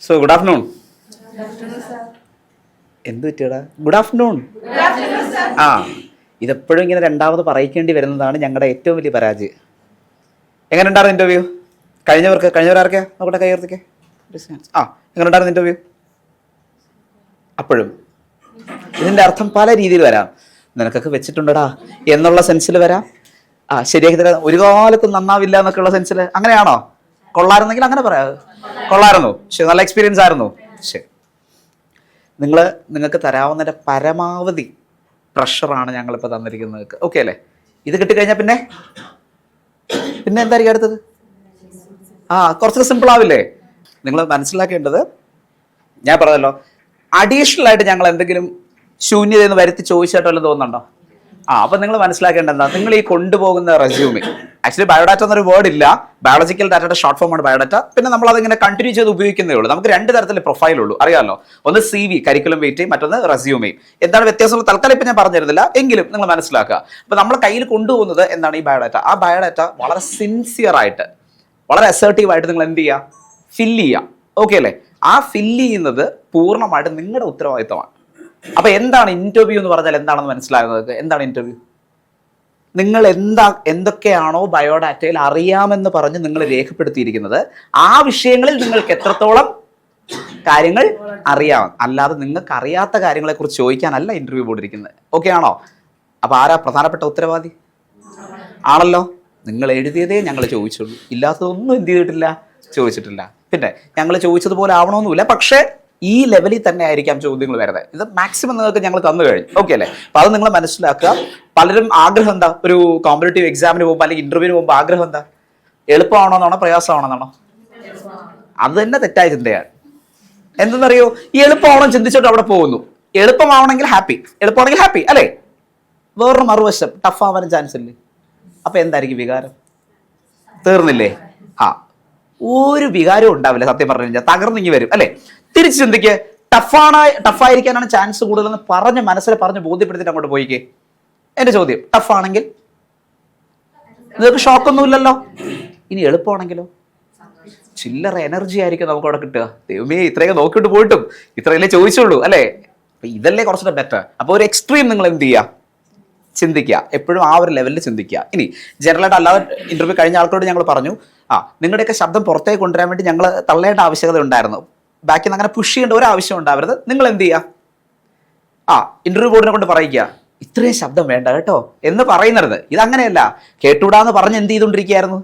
So good afternoon. എന്ത് പറ്റിയടാ? Good afternoon. ആ, ഇതെപ്പോഴും ഇങ്ങനെ രണ്ടാമത് പറയിക്കേണ്ടി വരുന്നതാണ് ഞങ്ങളുടെ ഏറ്റവും വലിയ പരാജയം. എങ്ങനെ ഉണ്ടായിരുന്നു ഇന്റർവ്യൂ? കഴിഞ്ഞവരാർക്കെ നോക്കട്ടെ, കൈ ഉയർത്തിക്കേ. ആ, എങ്ങനെ ഉണ്ടായിരുന്നു ഇന്റർവ്യൂ? അപ്പോഴും ഇതിന്റെ അർത്ഥം പല രീതിയിൽ വരാം. നിനക്കൊക്കെ വെച്ചിട്ടുണ്ടടാ എന്നുള്ള സെൻസിൽ വരാം. ആ, ശരിയാക്കി തരാം, ഒരു കാലത്തും നന്നാവില്ല എന്നൊക്കെ ഉള്ള സെൻസിൽ. അങ്ങനെയാണോ? കൊള്ളായിരുന്നെങ്കിൽ അങ്ങനെ പറയാം. കൊള്ളായിരുന്നു, ശരി, നല്ല എക്സ്പീരിയൻസ് ആയിരുന്നു. ശരി, നിങ്ങൾക്ക് തരാവുന്നതിന്റെ പരമാവധി പ്രഷറാണ് ഞങ്ങളിപ്പോൾ തന്നിരിക്കുന്നത്. ഓക്കെ അല്ലേ? ഇത് കിട്ടിക്കഴിഞ്ഞാൽ പിന്നെ എന്തായിരിക്കും അടുത്തത്? കുറച്ചൊക്കെ സിമ്പിൾ ആവില്ലേ? നിങ്ങൾ മനസ്സിലാക്കേണ്ടത്, ഞാൻ പറഞ്ഞല്ലോ, അഡീഷണൽ ആയിട്ട് ഞങ്ങൾ എന്തെങ്കിലും ശൂന്യതയെന്ന് വരുത്തി ചോദിച്ചായിട്ടോ വല്ലതും തോന്നുന്നുണ്ടോ? അപ്പം നിങ്ങൾ മനസ്സിലാക്കേണ്ടത് എന്താ? നിങ്ങൾ ഈ കൊണ്ടുപോകുന്ന റെസ്യൂമി, ആക്ച്വലി ബയോഡാറ്റ എന്നൊരു വേർഡ് ഇല്ല, ബയോളജിക്കൽ ഡാറ്റയുടെ ഷോർട്ട് ഫോമാണ് ബയോഡാറ്റ. പിന്നെ നമ്മൾ അതിങ്ങനെ കണ്ടിന്യൂ ചെയ്ത് ഉപയോഗിക്കുന്നേ ഉള്ളൂ. നമുക്ക് രണ്ട് തരത്തിലെ പ്രൊഫൈലുള്ളൂ, അറിയാമല്ലോ. ഒന്ന് CV, കരിക്കുലം വെയിറ്റ്, മറ്റൊന്ന് റെസ്യൂമേയും. എന്താണ് വ്യത്യാസം തൽക്കാലം ഇപ്പം ഞാൻ പറഞ്ഞിരുന്നില്ല, എങ്കിലും നിങ്ങൾ മനസ്സിലാക്കുക. അപ്പം നമ്മൾ കയ്യിൽ കൊണ്ടുപോകുന്നത് എന്താണ്? ഈ ബയോഡാറ്റ. ആ ബയോഡാറ്റ വളരെ സിൻസിയർ ആയിട്ട്, വളരെ അസേർട്ടീവ് ആയിട്ട് നിങ്ങൾ എന്ത് ചെയ്യുക? ഫില്ല് ചെയ്യുക. ഓക്കെ അല്ലേ? ആ ഫില്ല് ചെയ്യുന്നത് പൂർണ്ണമായിട്ട് നിങ്ങളുടെ ഉത്തരവാദിത്തമാണ്. അപ്പൊ എന്താണ് ഇന്റർവ്യൂ എന്ന് പറഞ്ഞാൽ എന്താണെന്ന് മനസ്സിലാകുന്നത്? എന്താണ് ഇന്റർവ്യൂ? നിങ്ങൾ എന്തൊക്കെയാണോ ബയോഡാറ്റയിൽ അറിയാമെന്ന് പറഞ്ഞ് നിങ്ങൾ രേഖപ്പെടുത്തിയിരിക്കുന്നത്, ആ വിഷയങ്ങളിൽ നിങ്ങൾക്ക് എത്രത്തോളം കാര്യങ്ങൾ അറിയാം. അല്ലാതെ നിങ്ങൾക്ക് അറിയാത്ത കാര്യങ്ങളെ കുറിച്ച് ചോദിക്കാനല്ല ഇന്റർവ്യൂ ബോർഡിരിക്കുന്നത്. ഓക്കെ ആണോ? അപ്പൊ ആരാ പ്രധാനപ്പെട്ട ഉത്തരവാദി? ആണല്ലോ. നിങ്ങൾ എഴുതിയതേ ഞങ്ങൾ ചോദിച്ചുള്ളൂ, ഇല്ലാത്തതൊന്നും എന്ത് ചെയ്തിട്ടില്ല, ചോദിച്ചിട്ടില്ല. പിന്നെ ഞങ്ങൾ ചോദിച്ചതുപോലെ ആവണമെന്നില്ല, പക്ഷേ ഈ ലെവലിൽ തന്നെ ആയിരിക്കാം ചോദ്യങ്ങൾ വരുന്നത്. ഇത് മാക്സിമം നിങ്ങൾക്ക് ഞങ്ങൾ തന്നു കഴിഞ്ഞു. ഓക്കെ അല്ലേ? അപ്പൊ അത് നിങ്ങൾ മനസ്സിലാക്കുക. പലരും ആഗ്രഹം എന്താ? ഒരു കോമ്പറ്റേറ്റീവ് എക്സാമിന് പോകുമ്പോൾ അല്ലെങ്കിൽ ഇന്റർവ്യൂവിന് പോകുമ്പോൾ ആഗ്രഹം എന്താ? എളുപ്പമാണോന്നാണോ പ്രയാസമാണെന്നാണോ? അത് തന്നെ തെറ്റായ ചിന്തയാണ്. എന്തെന്നറിയോ? ഈ എളുപ്പമാണോ ചിന്തിച്ചോട്ട് അവിടെ പോകുന്നു. എളുപ്പമാവണമെങ്കിൽ ഹാപ്പി അല്ലേ? വേറൊരു മറുവശം ടഫ് ആവാനും ചാൻസ് ഇല്ലേ? അപ്പൊ എന്തായിരിക്കും വികാരം? തീർന്നില്ലേ? ഒരു വികാരവും ഉണ്ടാവില്ല. സത്യം പറഞ്ഞു കഴിഞ്ഞാൽ തകർന്നിങ്ങി വരും അല്ലേ? തിരിച്ച് ചിന്തിക്ക്, ടഫായിരിക്കാനാണ് ചാൻസ് കൂടുതലെന്ന് പറഞ്ഞ് മനസ്സിൽ പറഞ്ഞ് ബോധ്യപ്പെടുത്തിട്ട് അങ്ങോട്ട് പോയിക്കേ. എന്റെ ചോദ്യം, ടഫാണെങ്കിൽ നിങ്ങൾക്ക് ഷോക്കൊന്നുമില്ലല്ലോ. ഇനി എളുപ്പമാണെങ്കിലോ? ചില്ലറ എനർജി ആയിരിക്കും നമുക്ക് അവിടെ കിട്ടുക. ദൈവമേ, ഇത്രയൊക്കെ നോക്കിയിട്ട് പോയിട്ടും ഇത്രയല്ലേ ചോദിച്ചുള്ളൂ അല്ലേ? അപ്പൊ ഇതല്ലേ കുറച്ചുകൂടെ ബെറ്റർ. അപ്പൊ ഒരു എക്സ്ട്രീം നിങ്ങൾ എന്ത് ചെയ്യുക? ചിന്തിക്കുക. എപ്പോഴും ആ ഒരു ലെവലിൽ ചിന്തിക്കുക. ഇനി ജനറലായിട്ട് അല്ലാതെ ഇന്റർവ്യൂ കഴിഞ്ഞ ആൾക്കാരോട് ഞങ്ങൾ പറഞ്ഞു, നിങ്ങളുടെയൊക്കെ ശബ്ദം പുറത്തേക്ക് കൊണ്ടുവരാൻ വേണ്ടി ഞങ്ങൾ തള്ളേണ്ട ആവശ്യകത ഉണ്ടായിരുന്നു. ബാക്കി അങ്ങനെ പുഷ് ചെയ്യേണ്ട ഒരു ആവശ്യം ഉണ്ടാവരുത്. നിങ്ങൾ എന്ത് ചെയ്യുക? ഇന്റർവ്യൂ ബോർഡിനെ കൊണ്ട് പറയിക്കുക, ഇത്രയും ശബ്ദം വേണ്ട കേട്ടോ എന്ന് പറയുന്നത്. ഇതങ്ങനെയല്ല. കേട്ടുകൂടാന്ന് പറഞ്ഞ് എന്ത് ചെയ്തുകൊണ്ടിരിക്കുകയായിരുന്നു?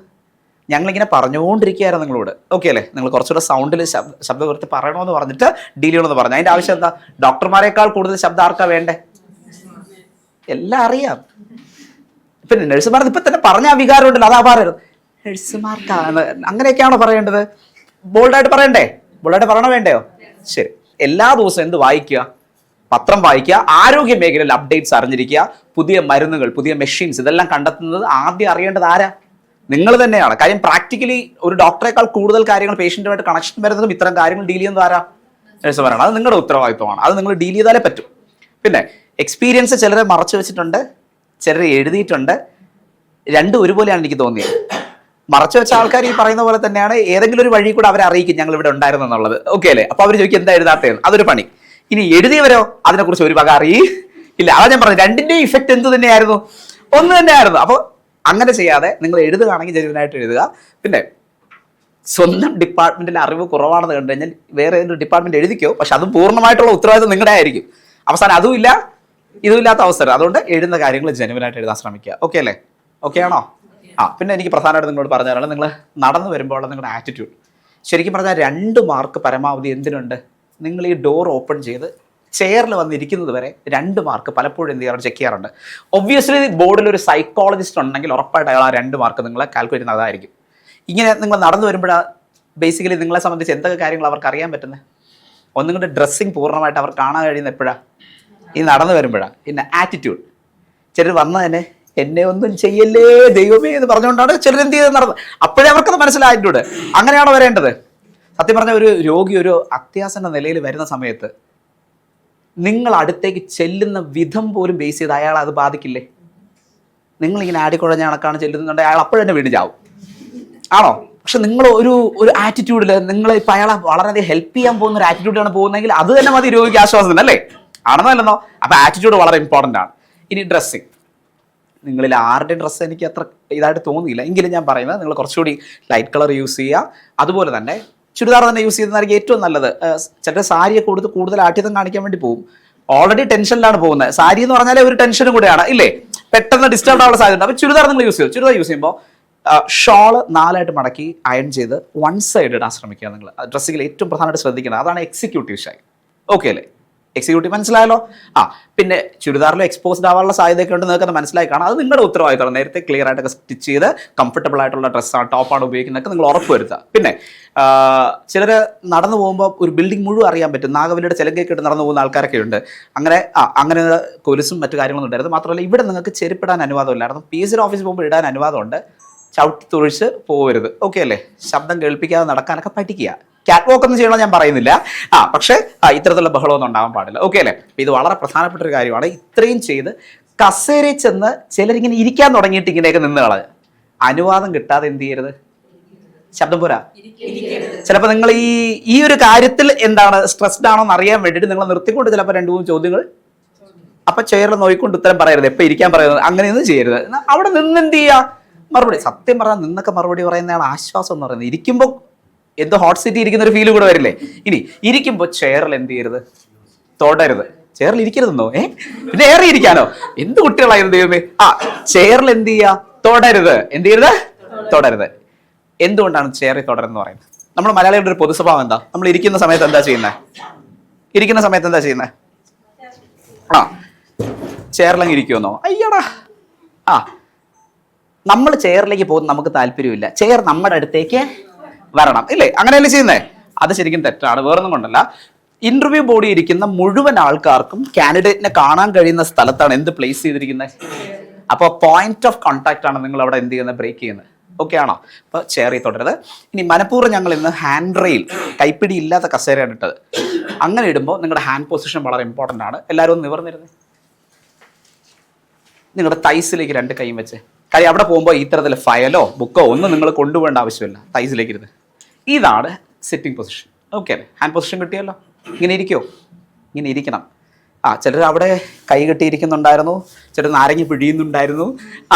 ഞങ്ങളിങ്ങനെ പറഞ്ഞുകൊണ്ടിരിക്കുകയായിരുന്നു നിങ്ങളോട്. ഓക്കെ അല്ലേ? നിങ്ങൾ കുറച്ചുകൂടെ സൗണ്ടിൽ ശബ്ദം കുറച്ച് പറയണമെന്ന് പറഞ്ഞിട്ട് ഡീൽ ചെയ്യണമെന്ന് പറഞ്ഞു. അതിന്റെ ആവശ്യം എന്താ? ഡോക്ടർമാരെക്കാൾ കൂടുതൽ ശബ്ദം ആർക്കാ വേണ്ടേ? എല്ലാം അറിയാം. പിന്നെ നഴ്സുമാർ ഇപ്പൊ തന്നെ പറഞ്ഞ ആ വികാരം ഉണ്ടല്ലോ, അതാ പറയരുത്. നഴ്സുമാർക്കാണ് അങ്ങനെയൊക്കെയാണോ പറയേണ്ടത്? ബോൾഡായിട്ട് പറയണ്ടേ? ബോൾഡായിട്ട് പറയണോ വേണ്ടയോ? ശരി. എല്ലാ ദിവസവും എന്ത് വായിക്കുക? പത്രം വായിക്കുക. ആരോഗ്യ മേഖലയിൽ അപ്ഡേറ്റ്സ് അറിഞ്ഞിരിക്കുക. പുതിയ മരുന്നുകൾ, പുതിയ മെഷീൻസ്, ഇതെല്ലാം കണ്ടെത്തുന്നത് ആദ്യം അറിയേണ്ടത് ആരാ? നിങ്ങൾ തന്നെയാണ്. കാര്യം പ്രാക്ടിക്കലി ഒരു ഡോക്ടറെക്കാൾ കൂടുതൽ കാര്യങ്ങൾ പേഷ്യന്റുമായിട്ട് കണക്ഷൻ വരുന്നതും ഇത്തരം കാര്യങ്ങൾ ഡീൽ ചെയ്യുന്നത് ആരാ? നഴ്സുമാരാണ്. അത് നിങ്ങളുടെ ഉത്തരവാദിത്വമാണ്. അത് നിങ്ങൾ ഡീൽ ചെയ്താലേ പറ്റും. പിന്നെ എക്സ്പീരിയൻസ് ചിലരെ മറച്ചു വെച്ചിട്ടുണ്ട്, ചിലർ എഴുതിയിട്ടുണ്ട്. രണ്ടും ഒരുപോലെയാണ് എനിക്ക് തോന്നിയത്. മറച്ചു വെച്ച ആൾക്കാർ ഈ പറയുന്ന പോലെ തന്നെയാണ്. ഏതെങ്കിലും ഒരു വഴി കൂടെ അവരെ അറിയിക്കും ഞങ്ങൾ ഇവിടെ ഉണ്ടായിരുന്നു എന്നുള്ളത്. ഓക്കെ അല്ലേ? അപ്പൊ അവർ ചോദിക്കും എന്താ എഴുതാത്തത്? അതൊരു പണി. ഇനി എഴുതിയവരോ അതിനെക്കുറിച്ച് ഒരു വക അറിയില്ല. അതാ ഞാൻ പറഞ്ഞത്, രണ്ടിന്റെയും ഇഫക്റ്റ് എന്ത് തന്നെയായിരുന്നു? ഒന്ന് തന്നെയായിരുന്നു. അപ്പോൾ അങ്ങനെ ചെയ്യാതെ നിങ്ങൾ എഴുതുകയാണെങ്കിൽ ജെന്യുവനായിട്ട് എഴുതുക. പിന്നെ സ്വന്തം ഡിപ്പാർട്ട്മെന്റിൽ അറിവ് കുറവാണെന്ന് കണ്ടു കഴിഞ്ഞാൽ വേറെ ഏതൊരു ഡിപ്പാർട്ട്മെന്റ് എഴുതിക്കോ, പക്ഷെ അതും പൂർണ്ണമായിട്ടുള്ള ഉത്തരവാദിത്വം നിങ്ങളുടെ ആയിരിക്കും. അവസാനം അതും ഇല്ല ഇതും ഇല്ലാത്ത അവസരം. അതുകൊണ്ട് എഴുതുന്ന കാര്യങ്ങൾ ജെന്യുവനായിട്ട് എഴുതാൻ ശ്രമിക്കുക. ഓക്കെ അല്ലേ? ഓക്കെ ആണോ? പിന്നെ എനിക്ക് പ്രധാനമായിട്ട് നിങ്ങളോട് പറഞ്ഞു തരാണ്, നിങ്ങൾ നടന്നു വരുമ്പോൾ നിങ്ങളുടെ ആറ്റിറ്റ്യൂഡ്. ശരിക്കും പറഞ്ഞാൽ 2 മാർക്ക് പരമാവധി എന്തിനുണ്ട്? നിങ്ങൾ ഈ ഡോർ ഓപ്പൺ ചെയ്ത് ചെയറിൽ വന്നിരിക്കുന്നത് വരെ 2 മാർക്ക് പലപ്പോഴും എന്ത് ചെയ്യാറുണ്ട്? ചെക്ക് ചെയ്യാറുണ്ട്. ഒബ്വിയസ്ലി ബോർഡിൽ ഒരു സൈക്കോളജിസ്റ്റ് ഉണ്ടെങ്കിൽ ഉറപ്പായിട്ട് അയാൾ ആ 2 മാർക്ക് നിങ്ങളെ കാൽക്കുലേറ്റ് ചെയ്യുന്നത് അതായിരിക്കും. ഇങ്ങനെ നിങ്ങൾ നടന്നു വരുമ്പോഴാണ് ബേസിക്കലി നിങ്ങളെ സംബന്ധിച്ച് എന്തൊക്കെ കാര്യങ്ങൾ അവർക്ക് അറിയാൻ പറ്റുന്നത്? ഒന്നുകൊണ്ട് ഡ്രസ്സിങ് പൂർണ്ണമായിട്ട് അവർ കാണാൻ കഴിയുന്ന എപ്പോഴാണ്? ഈ നടന്നു വരുമ്പോഴാണ്. പിന്നെ ആറ്റിറ്റ്യൂഡ്. ചിലർ വന്ന് തന്നെ എന്നെ ഒന്നും ചെയ്യല്ലേ ദൈവമേ എന്ന് പറഞ്ഞുകൊണ്ടാണ് ചിലർ എന്ത് ചെയ്ത് നടന്നത്. അപ്പോഴേ അവർക്കത് മനസ്സിലായിട്ടുണ്ട്. അങ്ങനെയാണോ വരേണ്ടത്? സത്യം പറഞ്ഞ ഒരു രോഗി ഒരു അത്യാസന്ന നിലയിൽ വരുന്ന സമയത്ത് നിങ്ങൾ അടുത്തേക്ക് ചെല്ലുന്ന വിധം പോലും ബേസ് ചെയ്ത് അയാൾ അത് ബാധിക്കില്ലേ? നിങ്ങളിങ്ങനെ ആടിക്കുഴഞ്ഞ കണക്കാണ് ചെല്ലുന്നുണ്ടെങ്കിൽ അയാൾ അപ്പോഴെന്നെ വീണ് ചാവും. ആണോ? പക്ഷെ നിങ്ങൾ ഒരു ആറ്റിറ്റ്യൂഡിൽ നിങ്ങൾ ഇപ്പം അയാളെ വളരെയധികം ഹെൽപ്പ് ചെയ്യാൻ പോകുന്ന ഒരു ആറ്റിറ്റ്യൂഡിലാണ് പോകുന്നതെങ്കിൽ അത് തന്നെ മതി രോഗിക്ക് ആശ്വാസം അല്ലേ? ആണെന്നോ? അപ്പൊ ആറ്റിറ്റ്യൂഡ് വളരെ ഇമ്പോർട്ടൻ്റ് ആണ്. ഇനി ഡ്രസ്സിങ്, നിങ്ങളിൽ ആരുടെ ഡ്രസ്സ് എനിക്ക് അത്ര ഇതായിട്ട് തോന്നിയില്ല, എങ്കിലും ഞാൻ പറയുന്നത് നിങ്ങൾ കുറച്ചുകൂടി ലൈറ്റ് കളർ യൂസ് ചെയ്യുക. അതുപോലെ തന്നെ ചുരിദാർ തന്നെ യൂസ് ചെയ്യുന്നതായിരിക്കും ഏറ്റവും നല്ലത്. ചില സാരിയൊക്കെ കൊടുത്ത് കൂടുതൽ ആഠ്യത്വം കാണിക്കാൻ വേണ്ടി പോകും. ഓൾറെഡി ടെൻഷനിലാണ് പോകുന്നത്. സാരി എന്ന് പറഞ്ഞാൽ ഒരു ടെൻഷനും കൂടെയാണ് ഇല്ലേ, പെട്ടെന്ന് ഡിസ്റ്റർബ് ആവാനുള്ള സാധ്യത. അപ്പോൾ ചുരിദാർ നിങ്ങൾ യൂസ് ചെയ്യും. ചുരിദാർ യൂസ് ചെയ്യുമ്പോൾ ഷോള് 4 മടക്കി അയൺ ചെയ്ത് 1 സൈഡ് ഇടാൻ ശ്രമിക്കുക. നിങ്ങൾ ഡ്രസ്സിങ്ങിൽ ഏറ്റവും പ്രധാനമായിട്ട് ശ്രദ്ധിക്കുന്നത് അതാണ് എക്സിക്യൂട്ടീവ് സ്റ്റൈൽ. ഓക്കെ അല്ലേ? എക്സിക്യൂട്ടീവ് മനസ്സിലായല്ലോ? പിന്നെ ചുരിദാറിൽ എക്സ്പോസ്ഡ് ആവാനുള്ള സാധ്യതയൊക്കെ ഉണ്ട്, നിങ്ങൾക്ക് അത് മനസ്സിലായി കാണാം. അത് നിങ്ങളുടെ ഉത്തരവാദിത്തമാണ്. നേരത്തെ ക്ലിയർ ആയിട്ടൊക്കെ സ്റ്റിച്ച് ചെയ്ത് കംഫർട്ടബിൾ ആയിട്ടുള്ള ഡ്രസ്സാണ്, ടോപ്പാണ് ഉപയോഗിക്കുന്നതൊക്കെ നിങ്ങൾ ഉറപ്പ് വരുത്തുക. പിന്നെ ചിലർ നടന്നു പോകുമ്പോൾ ഒരു ബിൽഡിംഗ് മുഴുവൻ അറിയാൻ പറ്റും. നാഗവല്ലിയുടെ ചിലങ്കയൊക്കെ ഇട്ട് നടന്നു പോകുന്ന ആൾക്കാരൊക്കെ ഉണ്ട്. അങ്ങനെ കൊലുസും മറ്റു കാര്യങ്ങളൊന്നും ഉണ്ടായിരുന്നു. മാത്രമല്ല ഇവിടെ നിങ്ങൾക്ക് ചെരുപ്പിടാൻ അനുവാദമില്ലായിരുന്നു. PSC ഓഫീസിൽ പോകുമ്പോൾ ഇടാൻ അനുവാദമുണ്ട്. ചവിട്ടി തുഴിച്ച് പോകരുത്. ഓക്കെ അല്ലേ? ശബ്ദം കേൾപ്പിക്കാതെ നടക്കാനൊക്കെ പഠിക്കുക. ക്യാറ്റ് വാക്ക് ഒന്നും ചെയ്യണം ഞാൻ പറയുന്നില്ല. പക്ഷേ ഇത്തരത്തിലുള്ള ബഹളമൊന്നും ഉണ്ടാകാൻ പാടില്ല. ഓക്കെ അല്ലേ? ഇത് വളരെ പ്രധാനപ്പെട്ട ഒരു കാര്യമാണ്. ഇത്രയും ചെയ്ത് കസേരയിൽ ചെന്ന് ചിലരിങ്ങനെ ഇരിക്കാൻ തുടങ്ങിയിട്ട് ഇങ്ങനെയൊക്കെ നിന്ന് കളഞ്ഞ് അനുവാദം കിട്ടാതെ എന്ത് ചെയ്യരുത്? ശബ്ദം പോരാ. ചിലപ്പോൾ നിങ്ങൾ ഈ ഒരു കാര്യത്തിൽ എന്താണ് സ്ട്രെസ്ഡ് ആണോ എന്ന് അറിയാൻ വേണ്ടിയിട്ട് നിങ്ങൾ നിർത്തിക്കൊണ്ട് ചിലപ്പോൾ 2-3 ചോദ്യങ്ങൾ അപ്പൊ ചെയറിൽ നോക്കിക്കൊണ്ട് ഉത്തരം പറയരുത്. എപ്പോൾ ഇരിക്കാൻ പറയുന്നത് അങ്ങനെയൊന്നും ചെയ്യരുത്. അവിടെ നിന്ന് എന്ത് ചെയ്യുക? മറുപടി. സത്യം പറഞ്ഞാൽ നിന്നൊക്കെ മറുപടി പറയുന്നതാണ് ആശ്വാസം എന്ന് പറയുന്നത്. ഇരിക്കുമ്പോൾ എന്തോ ഹോട്ട് സീറ്റ് ഇരിക്കുന്ന ഒരു ഫീൽ കൂടെ വരില്ലേ? ഇനി ഇരിക്കുമ്പോൾ ചെയറിൽ എന്ത് ചെയ്യരുത്? തൊടരുത്. ചെയറിൽ ഇരിക്കരുതെന്നോ? പിന്നെ ഏറി ഇരിക്കാനോ? എന്ത് കുട്ടികളായിരുന്നു ദൈവമേ! ചെയറിൽ എന്ത് ചെയ്യുക? തൊടരുത്. എന്ത് ചെയ്യരുത്? തൊടരുത്. എന്തുകൊണ്ടാണ് ചെയറിൽ തുടരുന്നത് പറയുന്നത്? നമ്മൾ മലയാളികളുടെ ഒരു പൊതുസ്വഭാവം എന്താ? നമ്മൾ ഇരിക്കുന്ന സമയത്ത് എന്താ ചെയ്യുന്നത്? ചെയറിലങ്ങ് ഇരിക്കുമെന്നോ? അയ്യടാ. നമ്മൾ ചെയറിലേക്ക് പോകുന്ന നമുക്ക് താല്പര്യമില്ല. ചെയർ നമ്മുടെ അടുത്തേക്ക് വരണം ഇല്ലേ? അങ്ങനെയല്ലേ ചെയ്യുന്നേ? അത് ശരിക്കും തെറ്റാണ്. വേറൊന്നും കൊണ്ടല്ല. ഇന്റർവ്യൂ ബോർഡിൽ ഇരിക്കുന്ന മുഴുവൻ ആൾക്കാർക്കും കാൻഡിഡേറ്റിനെ കാണാൻ കഴിയുന്ന സ്ഥലത്താണ് എന്ത് പ്ലേസ് ചെയ്തിരിക്കുന്നത്? അപ്പോൾ പോയിന്റ് ഓഫ് കോൺടാക്ട് ആണ് നിങ്ങൾ അവിടെ എന്ത് ചെയ്യുന്നത്? ബ്രേക്ക് ചെയ്യുന്നത്. ഓക്കെ ആണോ? അപ്പോൾ ചെയറിൽ തുടരുത്. ഇനി മനഃപൂർവ്വം ഞങ്ങൾ ഇന്ന് ഹാൻഡ് റെയിൽ, കൈപ്പിടി ഇല്ലാത്ത കസേരയാണ് ഇട്ടത്. അങ്ങനെ ഇടുമ്പോൾ നിങ്ങളുടെ ഹാൻഡ് പൊസിഷൻ വളരെ ഇമ്പോർട്ടൻ്റ് ആണ്. എല്ലാവരും ഒന്ന് നിവർന്നിരുന്നേ. നിങ്ങളുടെ തൈസിലേക്ക് 2 കൈയും വെച്ച്. കാര്യം അവിടെ പോകുമ്പോൾ ഇത്തരത്തിൽ ഫയലോ ബുക്കോ ഒന്നും നിങ്ങൾ കൊണ്ടുപോകേണ്ട ആവശ്യമില്ല. തൈസിലേക്ക് ഇരുന്ന്. ഇതാണ് സിറ്റിംഗ് പൊസിഷൻ. ഓക്കെ അല്ലേ? ഹാൻഡ് പൊസിഷൻ കിട്ടിയല്ലോ. ഇങ്ങനെ ഇരിക്കുമോ? ഇങ്ങനെ ഇരിക്കണം. ചിലർ അവിടെ കൈ കെട്ടിയിരിക്കുന്നുണ്ടായിരുന്നു, ചിലർ നാരങ്ങ പിഴിയുന്നുണ്ടായിരുന്നു,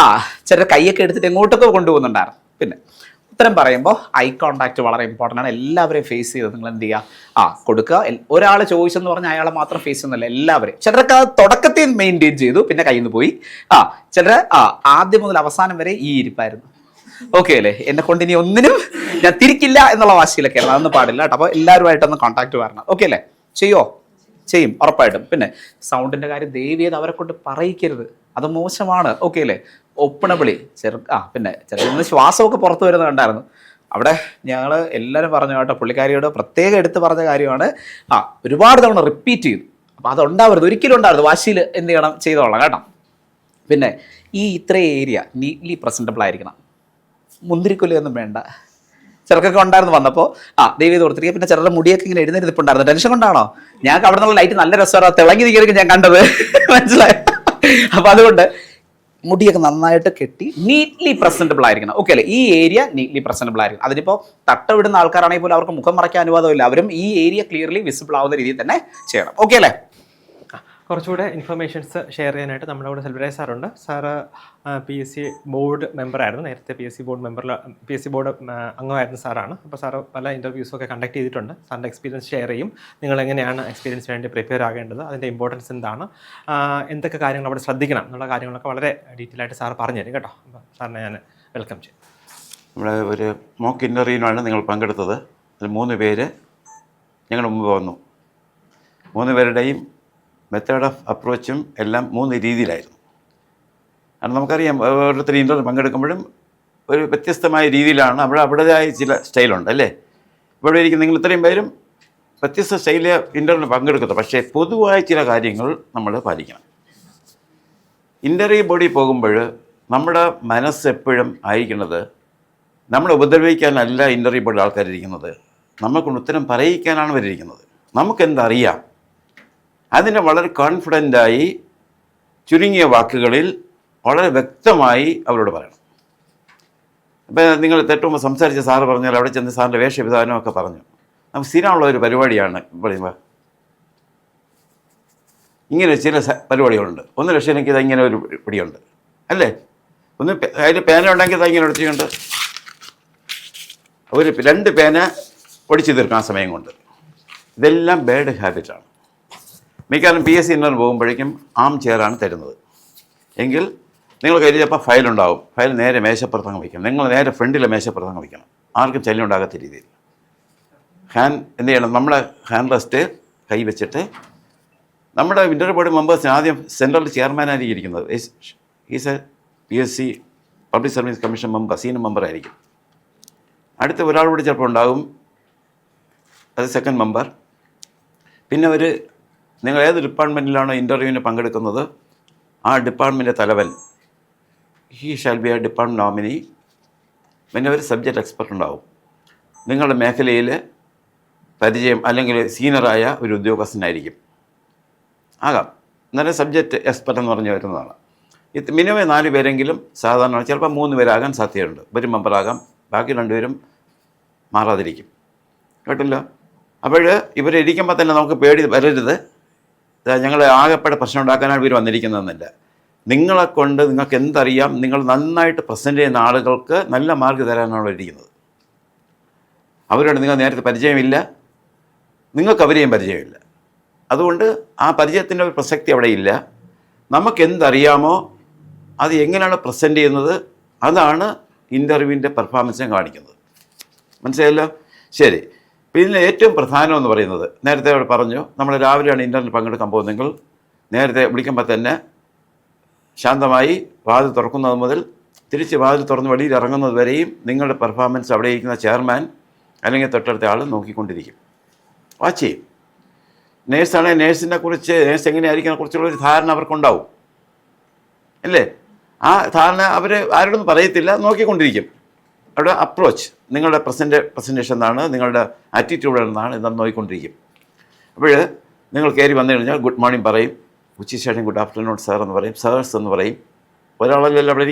ചിലർ കൈയൊക്കെ എടുത്തിട്ട് എങ്ങോട്ടൊക്കെ കൊണ്ടുപോകുന്നുണ്ടായിരുന്നു. പിന്നെ ഉത്തരം പറയുമ്പോൾ ഐ കോണ്ടാക്ട് വളരെ ഇമ്പോർട്ടൻ്റ് ആണ്. എല്ലാവരെയും ഫേസ് ചെയ്ത് നിങ്ങൾ എന്ത് ചെയ്യുക? കൊടുക്കുക. ഒരാൾ ചോദിച്ചെന്ന് പറഞ്ഞാൽ അയാളെ മാത്രം ഫേസ് ചെയ്യുന്നില്ല, എല്ലാവരെയും. ചിലരൊക്കെ അത് തുടക്കത്തിൽ മെയിൻറ്റെയിൻ ചെയ്തു, പിന്നെ കയ്യിൽ നിന്ന് പോയി. ചിലർ ആദ്യം മുതൽ അവസാനം വരെ ഈ ഇരിപ്പായിരുന്നു. ഓക്കെ അല്ലേ? എന്നെ കൊണ്ട് ഇനി ഒന്നിനും ഞാൻ തിരിക്കില്ല എന്നുള്ള വാശിയിലൊക്കെ ആയിരുന്നു. അതൊന്നും പാടില്ല കേട്ടോ. അപ്പോൾ എല്ലാവരുമായിട്ടൊന്ന് കോൺടാക്ട് വരണം. ഓക്കെ അല്ലേ? ചെയ്യും ഉറപ്പായിട്ടും. പിന്നെ സൗണ്ടിന്റെ കാര്യം ദയവ് ചെയ്ത് അവരെ കൊണ്ട് പറയിക്കരുത്, അത് മോശമാണ്. ഓക്കെ അല്ലേ? ഒപ്പണവിളി പിന്നെ ചില ശ്വാസമൊക്കെ പുറത്തു വരുന്നത് കണ്ടായിരുന്നു. അവിടെ ഞങ്ങൾ എല്ലാവരും പറഞ്ഞു കേട്ടോ, പുള്ളിക്കാരിയോട് പ്രത്യേകം എടുത്ത് പറഞ്ഞ കാര്യമാണ്. ഒരുപാട് തവണ റിപ്പീറ്റ് ചെയ്തു. അപ്പോൾ അതുണ്ടാവരുത്, ഒരിക്കലും ഉണ്ടാവരുത്. വാശിയിൽ എന്ത് ചെയ്യണം? ചെയ്തോളാം കേട്ടോ. പിന്നെ ഇത്രയും ഏരിയ നീറ്റ്ലി പ്രസൻറ്റബിൾ ആയിരിക്കണം. മുന്തിരിക്കൊല്ലിയൊന്നും വേണ്ട. ചിലർക്കൊക്കെ ഉണ്ടായിരുന്നു വന്നപ്പോൾ ദൈവം ചെയ്ത് കൊടുത്തിരിക്കുക. പിന്നെ ചിലരുടെ മുടിയൊക്കെ ഇങ്ങനെ എഴുന്നേരിപ്പുണ്ടായിരുന്നു. ടെൻഷൻ കൊണ്ടാണോ? ഞങ്ങൾക്ക് അവിടെ നിന്നുള്ള ലൈറ്റ് നല്ല രസമാണ്, തിളങ്ങി നിൽക്കുകയായിരിക്കും ഞാൻ കണ്ടത്. മനസ്സിലായോ? അപ്പം അതുകൊണ്ട് മുടിയൊക്കെ നന്നായിട്ട് കെട്ടി നീറ്റ്ലി പ്രസൻറ്റബിൾ ആയിരിക്കണം. ഓക്കെ അല്ലേ? ഈ ഏരിയ നീറ്റ്ലി പ്രസൻറ്റബിൾ ആയിരിക്കും. അതിനിപ്പോൾ തട്ടവിടുന്ന ആൾക്കാരാണെങ്കിൽ പോലും അവർക്ക് മുഖം മറയ്ക്കാൻ അനുവാദമില്ല. അവരും ഈ ഏരിയ ക്ലിയർലി വിസിബിൾ ആവുന്ന രീതിയിൽ തന്നെ ചെയ്യണം. ഓക്കെ അല്ലേ? കുറച്ചുകൂടെ ഇൻഫർമേഷൻസ് ഷെയർ ചെയ്യാനായിട്ട് നമ്മുടെ കൂടെ സെൽവരാജ് സാറുണ്ട്. സാറ് PSC ബോർഡ് മെമ്പറായിരുന്നു. നേരത്തെ PSC ബോർഡ് അംഗമായിരുന്ന സാറാണ്. അപ്പോൾ സാറ് പല ഇൻ്റർവ്യൂസൊക്കെ കണ്ടക്ട് ചെയ്തിട്ടുണ്ട്. സാറിൻ്റെ എക്സ്പീരിയൻസ് ഷെയർ ചെയ്യും. നിങ്ങൾ എങ്ങനെയാണ് എക്സ്പീരിയൻസ് വേണ്ടി പ്രിപ്പയർ ആകേണ്ടത്, അതിൻ്റെ ഇമ്പോർട്ടൻസ് എന്താണ്, എന്തൊക്കെ കാര്യങ്ങൾ അവിടെ ശ്രദ്ധിക്കണം എന്നുള്ള കാര്യങ്ങളൊക്കെ വളരെ ഡീറ്റെയിൽ ആയിട്ട് സാർ പറഞ്ഞു തരും കേട്ടോ. അപ്പോൾ സാറിനെ ഞാൻ വെൽക്കം ചെയ്യും. നമ്മുടെ ഒരു മോക്ക് ഇൻ്റർവ്യൂവിനാണ് നിങ്ങൾ പങ്കെടുത്തത്. അതിൽ 3 പേര് ഞങ്ങളുടെ മുമ്പ് വന്നു. 3 പേരുടെയും മെത്തേഡ് ഓഫ് അപ്രോച്ചും എല്ലാം 3 രീതിയിലായിരുന്നു. കാരണം നമുക്കറിയാം, ഓരോരുത്തർ ഇൻ്റർവ്യൂ പങ്കെടുക്കുമ്പോഴും ഒരു വ്യത്യസ്തമായ രീതിയിലാണ്. അവിടേതായ ചില സ്റ്റൈലുണ്ട് അല്ലേ? ഇവിടെ ഇരിക്കുന്ന നിങ്ങൾ ഇത്രയും പേരും വ്യത്യസ്ത സ്റ്റൈലിൽ ഇൻ്റർവ്യൂവിൽ പങ്കെടുക്കുന്നത്. പക്ഷേ പൊതുവായ ചില കാര്യങ്ങൾ നമ്മൾ പാലിക്കണം. ഇൻ്റർവ്യൂ ബോർഡിൽ പോകുമ്പോൾ നമ്മുടെ മനസ്സെപ്പോഴും ആയിരിക്കുന്നത് നമ്മളെ ഉപദ്രവിക്കാനല്ല ഇൻ്റർവ്യൂ ബോർഡിൽ ആൾക്കാരിരിക്കുന്നത്, നമ്മൾക്കൊണ്ട് ഉത്തരം പറയിക്കാനാണ് അവരിയ്ക്കുന്നത്. നമുക്കെന്തറിയാം, അതിനെ വളരെ കോൺഫിഡൻ്റായി ചുരുങ്ങിയ വാക്കുകളിൽ വളരെ വ്യക്തമായി അവരോട് പറയണം. ഇപ്പം നിങ്ങൾ തെറ്റുമ്പോൾ സംസാരിച്ച സാറ് പറഞ്ഞാൽ അവിടെ ചെന്ന് സാറിൻ്റെ വേഷവിധാനമൊക്കെ പറഞ്ഞു. നമുക്ക് സ്ഥിരമുള്ള ഒരു പരിപാടിയാണ് പറയുമ്പോൾ ഇങ്ങനെ ചില പരിപാടികളുണ്ട്. ഒന്ന് രക്ഷയിലേക്ക് ഇതങ്ങനെ ഒരു പിടിയുണ്ട് അല്ലേ, ഒന്ന് അതിൽ പേന ഉണ്ടെങ്കിൽ ഇങ്ങനെ എടുത്തുകൊണ്ട് ഒരു 2 പേന ഒടിച്ചു തീർക്കും ആ സമയം കൊണ്ട്. ഇതെല്ലാം ബാഡ് ഹാബിറ്റാണ്. മിക്കവാറും PSC ഇൻ്റർവ്യൂ പോകുമ്പോഴേക്കും ആം ചെയറാണ് തരുന്നത് എങ്കിൽ നിങ്ങൾ കയ്യിൽ ചിലപ്പോൾ ഫയലുണ്ടാവും. ഫയൽ നേരെ മേശപ്പുറത്തങ്ങ് വയ്ക്കണം. നിങ്ങൾ നേരെ ഫ്രണ്ടിലെ മേശപ്പുറത്തങ്ങ് വയ്ക്കണം, ആർക്കും ശല്യം ഉണ്ടാകാത്ത രീതിയിൽ. എന്ത് ചെയ്യണം, നമ്മളെ ഹാൻഡ് റെസ്റ്റ് കൈ വെച്ചിട്ട് നമ്മുടെ ഇൻ്റർവ്യൂ ബോർഡ് മെമ്പേഴ്സിന് ആദ്യം സെൻട്രൽ ചെയർമാനായിരിക്കും ഇരിക്കുന്നത്. Is A PSC public service commission member, senior member ആയിരിക്കും. അടുത്ത ഒരാൾ കൂടി ചിലപ്പോൾ ഉണ്ടാകും, അത് സെക്കൻഡ് മെമ്പർ. പിന്നെ നിങ്ങൾ ഏത് ഡിപ്പാർട്ട്മെൻറ്റിലാണോ ഇൻ്റർവ്യൂവിന് പങ്കെടുക്കുന്നത് ആ ഡിപ്പാർട്ട്മെൻറ്റ് തലവൻ, he shall be A department nominee. പിന്നെ ഒരു സബ്ജക്റ്റ് എക്സ്പെർട്ട് ഉണ്ടാവും, നിങ്ങളുടെ മേഖലയിൽ പരിചയം അല്ലെങ്കിൽ സീനിയറായ ഒരു ഉദ്യോഗസ്ഥനായിരിക്കും ആകാം. എന്നാലും സബ്ജക്റ്റ് എക്സ്പെർട്ട് എന്ന് പറഞ്ഞ് വരുന്നതാണ്. ഇത് മിനിമം 4 പേരെങ്കിലും സാധാരണ, ചിലപ്പോൾ 3 പേരാകാൻ സാധ്യതയുണ്ട്. ഒരു മെമ്പറാകാം, ബാക്കി 2 പേരും മാറാതിരിക്കും. കേട്ടില്ല? അപ്പോൾ ഇവരിയ്ക്കുമ്പോൾ തന്നെ നമുക്ക് പേടി വരരുത്, ഞങ്ങൾ ആകെപ്പെടെ പ്രശ്നം ഉണ്ടാക്കാനാണ് ഇവർ വന്നിരിക്കുന്നതെന്നില്ല. നിങ്ങളെ കൊണ്ട് നിങ്ങൾക്ക് എന്തറിയാം, നിങ്ങൾ നന്നായിട്ട് പ്രസൻറ്റ് ചെയ്യുന്ന ആളുകൾക്ക് നല്ല മാർക്ക് തരാനാണ് ഇരിക്കുന്നത്. അവരോട് നിങ്ങൾ നേരത്തെ പരിചയമില്ല, നിങ്ങൾക്ക് അവരെയും പരിചയമില്ല. അതുകൊണ്ട് ആ പരിചയത്തിൻ്റെ ഒരു പ്രസക്തി അവിടെ ഇല്ല. നമുക്കെന്തറിയാമോ അത് എങ്ങനെയാണ് പ്രസൻറ്റ് ചെയ്യുന്നത്, അതാണ് ഇൻ്റർവ്യൂവിൻ്റെ പെർഫോമൻസിനെ കാണിക്കുന്നത്. മനസ്സിലായല്ലോ? ശരി. പിന്നെ ഏറ്റവും പ്രധാനം എന്ന് പറയുന്നത്, നേരത്തെ അവിടെ പറഞ്ഞു, നമ്മൾ രാവിലെയാണ് ഇൻ്റർവ്യൂവിൽ പങ്കെടുക്കാൻ പോകുന്നതെങ്കിൽ നേരത്തെ വിളിക്കുമ്പോൾ തന്നെ ശാന്തമായി വാതിൽ തുറക്കുന്നത് മുതൽ തിരിച്ച് വാതിൽ തുറന്ന് വെളിയിൽ ഇറങ്ങുന്നത് വരെയും നിങ്ങളുടെ പെർഫോമൻസ് അവിടെ ഇരിക്കുന്ന ചെയർമാൻ അല്ലെങ്കിൽ തൊട്ടടുത്ത ആൾ നോക്കിക്കൊണ്ടിരിക്കും, വാച്ച് ചെയ്യും. നേഴ്സാണെങ്കിൽ നേഴ്സിനെ കുറിച്ച്, നേഴ്സ് എങ്ങനെയായിരിക്കും കുറിച്ചുള്ള ഒരു ധാരണ അവർക്കുണ്ടാവും അല്ലേ? ആ ധാരണ അവർ ആരോടൊന്നും പറയത്തില്ല, നോക്കിക്കൊണ്ടിരിക്കും. അവിടെ അപ്രോച്ച്, നിങ്ങളുടെ പ്രസൻറ്റേഷൻ എന്താണ്, നിങ്ങളുടെ ആറ്റിറ്റ്യൂഡ് എന്താണ്, ഇതെന്ന് നോക്കിക്കൊണ്ടിരിക്കും. അപ്പോൾ നിങ്ങൾ കയറി വന്നു കഴിഞ്ഞാൽ ഗുഡ് മോർണിംഗ് പറയും, ഉച്ചശേഷം ഗുഡ് ആഫ്റ്റർനൂൺ സാർ എന്ന് പറയും, സാർസ് എന്ന് പറയും. ഒരാളല്ലല്ലോ അവിടെ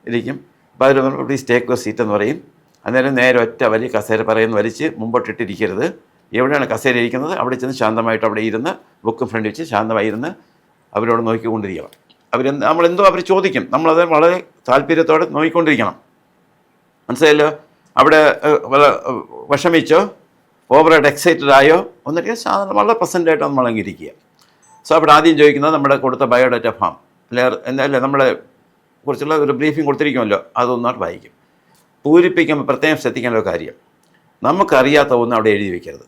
ഇരിക്കും. അപ്പോൾ അതിൽ പ്ലീസ് ടേക്ക് യുവർ സീറ്റ് എന്ന് പറയും. അന്നേരം നേരെ ഒറ്റ വലിയ കസേര പറയുന്ന വലിച്ച് മുമ്പോട്ടിട്ടിരിക്കരുത്. എവിടെയാണ് കസേര ഇരിക്കുന്നത് അവിടെ ചെന്ന് ശാന്തമായിട്ട് അവിടെ ഇരുന്ന് ബുക്കും ഫ്രണ്ട് വെച്ച് ശാന്തമായി ഇരുന്ന് അവരോട് നോക്കിക്കൊണ്ടിരിക്കണം. നമ്മളെന്തോ അവർ ചോദിക്കും, നമ്മളത് വളരെ താല്പര്യത്തോടെ നോക്കിക്കൊണ്ടിരിക്കണം. മനസ്സിലായല്ലോ? അവിടെ വിഷമിച്ചോ, ഓവറായിട്ട് എക്സൈറ്റഡ് ആയോ ഒന്നിട്ട് സാധാരണ വളരെ പ്രസൻ്റായിട്ട് നമ്മൾ അങ്ങിരിക്കുക. സോ അവിടെ ആദ്യം ചോദിക്കുന്നത് നമ്മുടെ കൊടുത്ത ബയോഡാറ്റ ഫാം അല്ലേ, നമ്മളെ കുറിച്ചുള്ള ഒരു ബ്രീഫിംഗ് കൊടുത്തിരിക്കുമല്ലോ, അതൊന്നായിട്ട് വായിക്കും. പൂരിപ്പിക്കുമ്പോൾ പ്രത്യേകം ശ്രദ്ധിക്കേണ്ട ഒരു കാര്യം, നമുക്കറിയാത്ത ഒന്നും അവിടെ എഴുതി വയ്ക്കരുത്.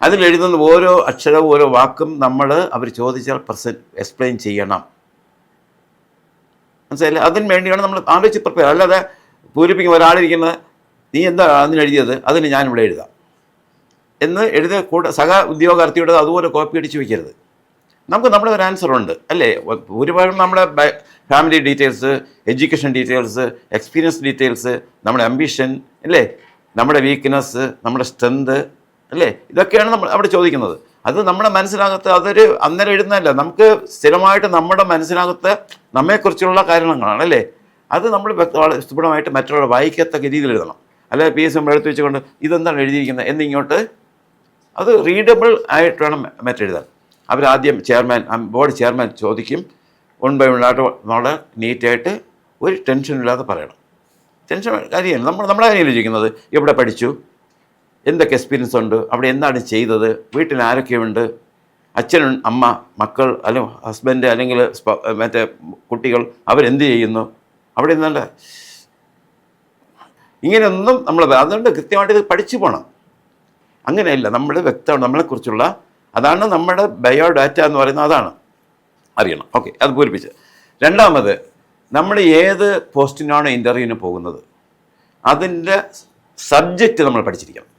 അതിലെഴുതുന്ന ഓരോ അക്ഷരവും ഓരോ വാക്കും അവർ ചോദിച്ചാൽ എക്സ്പ്ലെയിൻ ചെയ്യണം. മനസ്സിലായില്ലേ? അതിന് വേണ്ടിയാണ് നമ്മൾ ആലോചിച്ച് പ്രിപ്പയർ. അല്ലാതെ പൂരിപ്പിക്കുമ്പോൾ ഒരാളിരിക്കുന്നത് നീ എന്താ അതിനെഴുതിയത്, അതിന് ഞാനിവിടെ എഴുതാം എന്ന് എഴുതി സഹ ഉദ്യോഗാർത്ഥിയുടെ അതുപോലെ കോപ്പി അടിച്ച് വയ്ക്കരുത്. നമുക്ക് നമ്മുടെ ഒരു ആൻസറുണ്ട് അല്ലേ? ഒരുപാട് നമ്മുടെ family details, education details, experience details, നമ്മുടെ അംബിഷൻ അല്ലേ, നമ്മുടെ വീക്ക്നെസ്, നമ്മുടെ സ്ട്രെങ്ത് അല്ലേ, ഇതൊക്കെയാണ് നമ്മൾ അവിടെ ചോദിക്കുന്നത്. അത് നമ്മുടെ മനസ്സിനകത്ത് അതൊരു അന്നേരം എഴുതുന്നതല്ല, നമുക്ക് സ്ഥിരമായിട്ട് നമ്മുടെ മനസ്സിനകത്ത് നമ്മെക്കുറിച്ചുള്ള കാര്യങ്ങളാണ് അല്ലേ. അത് നമ്മൾ വ്യക്തമായിട്ട് മറ്റുള്ളവർ വായിക്കത്തക്ക രീതിയിൽ എഴുതണം. അല്ലാതെ PSC നമ്മൾ എടുത്ത് വെച്ചുകൊണ്ട് ഇതെന്താണ് എഴുതിയിരിക്കുന്നത് എന്നിങ്ങോട്ട് അത് റീഡബിൾ ആയിട്ട് വേണം മറ്റെഴുതാൻ. അവരാദ്യം ബോർഡ് ചെയർമാൻ ചോദിക്കും, 1 by 1 ആയിട്ട് നമ്മളെ നീറ്റായിട്ട് ഒരു ടെൻഷനില്ലാതെ പറയണം. ടെൻഷൻ കാര്യമാണ് നമ്മുടെ കാര്യത്തിൽ ചോദിക്കുന്നത്, എവിടെ പഠിച്ചു, എന്തൊക്കെ എക്സ്പീരിയൻസ് ഉണ്ട്, അവിടെ എന്താണ് ചെയ്തത്, വീട്ടിൽ ആരൊക്കെയുണ്ട്, അച്ഛൻ, അമ്മ, മക്കൾ, അല്ലെങ്കിൽ ഹസ്ബൻഡ്, അല്ലെങ്കിൽ മറ്റേ കുട്ടികൾ, അവരെന്ത് ചെയ്യുന്നു, അവിടെ നിന്നല്ല ഇങ്ങനെയൊന്നും നമ്മൾ അതുകൊണ്ട് കൃത്യമായിട്ട് ഇത് പഠിച്ചു പോകണം. അങ്ങനെയല്ല, നമ്മൾ വ്യക്തമാണ് നമ്മളെക്കുറിച്ചുള്ള, അതാണ് നമ്മുടെ ബയോഡാറ്റ എന്ന് പറയുന്നത്, അതാണ് അറിയണം. ഓക്കെ, അത് പൂരിപ്പിച്ച്. രണ്ടാമത്, നമ്മൾ ഏത് പോസ്റ്റിനാണോ ഇൻ്റർവ്യൂവിന് പോകുന്നത് അതിൻ്റെ സബ്ജക്റ്റ് നമ്മൾ പഠിച്ചിരിക്കണം.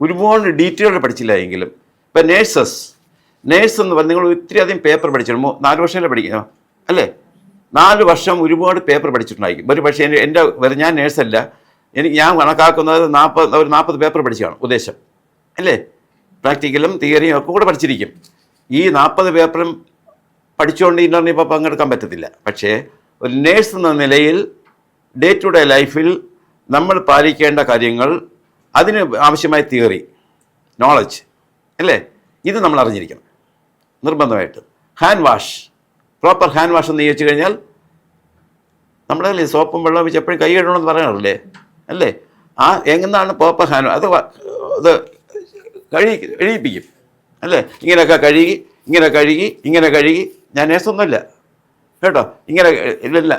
ഒരുപാട് ഡീറ്റെയിൽഡ് പഠിച്ചില്ല എങ്കിലും, ഇപ്പം നേഴ്സ് എന്ന് പറഞ്ഞാൽ നിങ്ങൾ ഒത്തിരി അധികം പേപ്പർ പഠിച്ചിട്ടുണ്ട്. 4 വർഷമല്ലേ പഠിക്കണം അല്ലേ? 4 വർഷം ഒരുപാട് പേപ്പർ പഠിച്ചിട്ടുണ്ടായിരിക്കും. ഒരു പക്ഷേ ഞാൻ നേഴ്സല്ല, ഞാൻ കണക്കാക്കുന്നത് 40 പേപ്പർ പഠിച്ചാണ് ഉദ്ദേശം അല്ലേ. പ്രാക്ടിക്കലും തിയറിയും ഒക്കെ കൂടെ പഠിച്ചിരിക്കും. ഈ 40 പേപ്പറും പഠിച്ചുകൊണ്ട് ഇൻ്റർവ്യൂ ഇപ്പോൾ പങ്കെടുക്കാൻ പറ്റത്തില്ല. പക്ഷേ ഒരു നേഴ്സ് എന്ന നിലയിൽ ഡേ ടു ഡേ ലൈഫിൽ നമ്മൾ പാലിക്കേണ്ട കാര്യങ്ങൾ, അതിന് ആവശ്യമായ തിയറി, നോളജ് അല്ലേ, ഇത് നമ്മൾ അറിഞ്ഞിരിക്കണം നിർബന്ധമായിട്ട്. Hand wash, proper hand wash എന്ന് ചോദിച്ചു കഴിഞ്ഞാൽ നമ്മളല്ലേ സോപ്പും വെള്ളം വെച്ച് എപ്പോഴും കൈ കഴുകണമെന്ന് പറയാറില്ലേ അല്ലേ? എങ്ങനെയാണ് പ്രോപ്പർ ഹാൻഡ്, അത് കഴിയിപ്പിക്കും അല്ലേ? ഇങ്ങനെ കഴുകി ഞാൻ നേഴ്സൊന്നുമില്ല കേട്ടോ,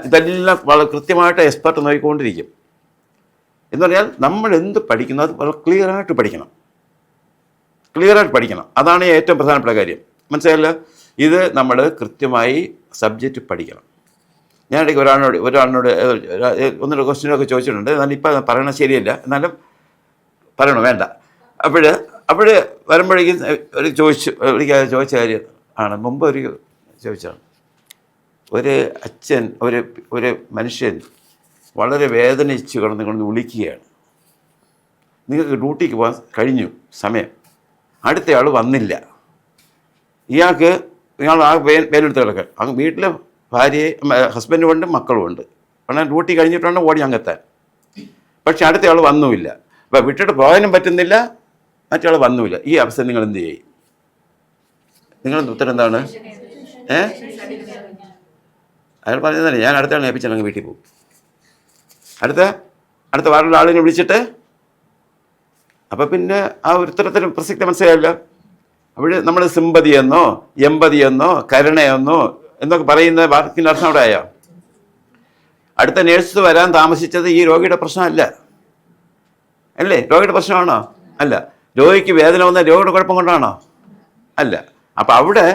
ഇതെല്ലാം വളരെ കൃത്യമായിട്ട് എക്സ്പെർട്ട് നോക്കിക്കൊണ്ടിരിക്കും. എന്ന് പറഞ്ഞാൽ നമ്മൾ എന്ത് പഠിക്കുന്നു അത് വളരെ ക്ലിയറായിട്ട് പഠിക്കണം. അതാണ് ഏറ്റവും പ്രധാനപ്പെട്ട കാര്യം. മനസ്സിലായല്ലോ? ഇത് നമ്മൾ കൃത്യമായി സബ്ജക്റ്റ് പഠിക്കണം. ഞാൻ ഇടയ്ക്ക് ഒരാളിനോട് ഒന്നൊരു ക്വസ്റ്റ്യനൊക്കെ ചോദിച്ചിട്ടുണ്ട്. എന്നാലും ഇപ്പം പറയണത് ശരിയല്ല, എന്നാലും പറയണോ വേണ്ട. അപ്പോൾ വരുമ്പോഴേക്കും ചോദിച്ച കാര്യം ആണ്, മുമ്പ് ചോദിച്ചതാണ്. ഒരു അച്ഛൻ ഒരു മനുഷ്യൻ വളരെ വേദനിച്ച് കിടന്ന് വിളിക്കുകയാണ്, നിങ്ങൾക്ക് ഡ്യൂട്ടിക്ക് പോകാൻ കഴിഞ്ഞു സമയം, അടുത്തയാൾ വന്നില്ല. ഇയാൾ ആ പേരെടുത്ത് കിടക്കാൻ, അങ്ങ് വീട്ടിൽ ഭാര്യയും ഹസ്ബൻഡും ഉണ്ട്, മക്കളും ഉണ്ട്. കാരണം ഡ്യൂട്ടി കഴിഞ്ഞിട്ടാണ് ഓടി അങ്ങെത്താൻ. പക്ഷെ അടുത്തയാൾ വന്നുമില്ല. അപ്പോൾ വിട്ടിട്ട് പോകാനും പറ്റുന്നില്ല, മറ്റയാൾ വന്നുമില്ല. ഈ അവസ്ഥ നിങ്ങൾ എന്ത് ചെയ്യും? നിങ്ങളുടെ ഉത്തരം എന്താണ്? അയാൾ പറഞ്ഞതന്നെ, ഞാൻ അടുത്തയാൾ ഏൽപ്പിച്ചാൽ അങ്ങ് വീട്ടിൽ പോകും. അടുത്ത വേറൊരു ആളിനെ വിളിച്ചിട്ട്, അപ്പം പിന്നെ ആ ഉത്തരത്തിന് പ്രസക്തി മനസ്സിലായില്ല. അപ്പോൾ നമ്മൾ സിമ്പതിയെന്നോ എമ്പതിയെന്നോ കരുണയെന്നോ എന്നൊക്കെ പറയുന്ന വാക്കിൻ്റെ അർത്ഥം അവിടെ ആയോ? അടുത്ത നേഴ്സ് വരാൻ താമസിച്ചത് ഈ രോഗിയുടെ പ്രശ്നമല്ല അല്ലേ? രോഗിയുടെ പ്രശ്നമാണോ? അല്ല. രോഗിക്ക് വേദന വന്ന രോഗിയുടെ കുഴപ്പം കൊണ്ടാണോ? അല്ല. അപ്പം അവിടെ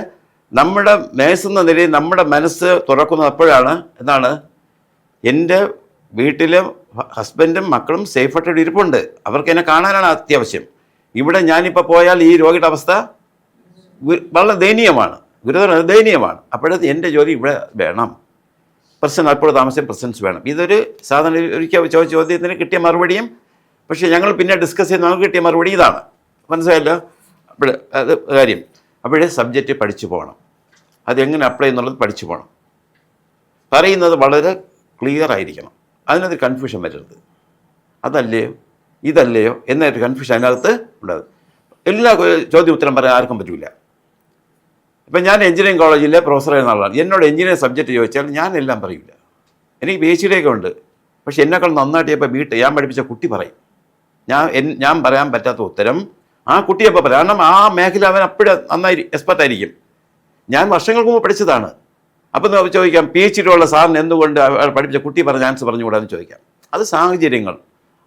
നമ്മുടെ നേഴ്സ് എന്ന നിലയിൽ നമ്മുടെ മനസ്സ് തുറക്കുന്നത് അപ്പോഴാണ്. എന്താണ്? എൻ്റെ വീട്ടിലെ ഹസ്ബൻഡും മക്കളും സേഫായിട്ട് ഇരിപ്പുണ്ട്, അവർക്ക് എന്നെ കാണാനാണ് അത്യാവശ്യം. ഇവിടെ ഞാനിപ്പോൾ പോയാൽ ഈ രോഗിയുടെ അവസ്ഥ വളരെ ദയനീയമാണ്, ദയനീയമാണ്. അപ്പോഴത് എൻ്റെ ജോലി ഇവിടെ വേണം, അപ്പോൾ താമസം പ്രസൻസ് വേണം. ഇതൊരു സാധാരണ ഒരിക്കൽ ചോദിച്ച ചോദ്യത്തിന് കിട്ടിയ മറുപടിയും, പക്ഷേ ഞങ്ങൾ പിന്നെ ഡിസ്കസ് ചെയ്ത് നമുക്ക് കിട്ടിയ മറുപടി ഇതാണ്. മനസ്സിലായല്ലോ? അപ്പോൾ അത് കാര്യം. അപ്പോഴേ സബ്ജക്റ്റ് പഠിച്ചു പോകണം, അതെങ്ങനെ അപ്ലൈ എന്നുള്ളത് പഠിച്ചു പോകണം. പറയുന്നത് വളരെ ക്ലിയർ ആയിരിക്കണം, അതിനകത്ത് കൺഫ്യൂഷൻ വരരുത്. അതല്ലയോ ഇതല്ലയോ എന്നൊരു കൺഫ്യൂഷൻ അതിനകത്ത് ഉണ്ടാകും. എല്ലാ ചോദ്യം ഉത്തരം പറയാൻ ആർക്കും പറ്റില്ല. ഇപ്പം ഞാൻ എഞ്ചിനീയറിംഗ് കോളേജിലെ പ്രൊഫസറായിരുന്ന ആളാണ്. എന്നോട് എഞ്ചിനീയറിംഗ് സബ്ജക്റ്റ് ചോദിച്ചാൽ ഞാൻ എല്ലാം പറയില്ല. എനിക്ക് PhD ഉണ്ട്, പക്ഷെ എന്നെക്കാൾ നന്നായിട്ട് ഇപ്പോൾ ഞാൻ പഠിപ്പിച്ച കുട്ടി പറയും. ഞാൻ പറയാൻ പറ്റാത്ത ഉത്തരം ആ കുട്ടിയപ്പോൾ പറയാം. കാരണം ആ മേഖല അവൻ അപ്പോഴും നന്നായി എക്സ്പെർട്ടായിരിക്കും. ഞാൻ വർഷങ്ങൾക്ക് മുമ്പ് പഠിച്ചതാണ്. അപ്പം ചോദിക്കാം, PhD ഉള്ള സാറിന് എന്തുകൊണ്ട് പഠിപ്പിച്ച കുട്ടി പറഞ്ഞ ആൻസർ പറഞ്ഞുകൂടാന്ന് ചോദിക്കാം. അത് സാഹചര്യങ്ങൾ,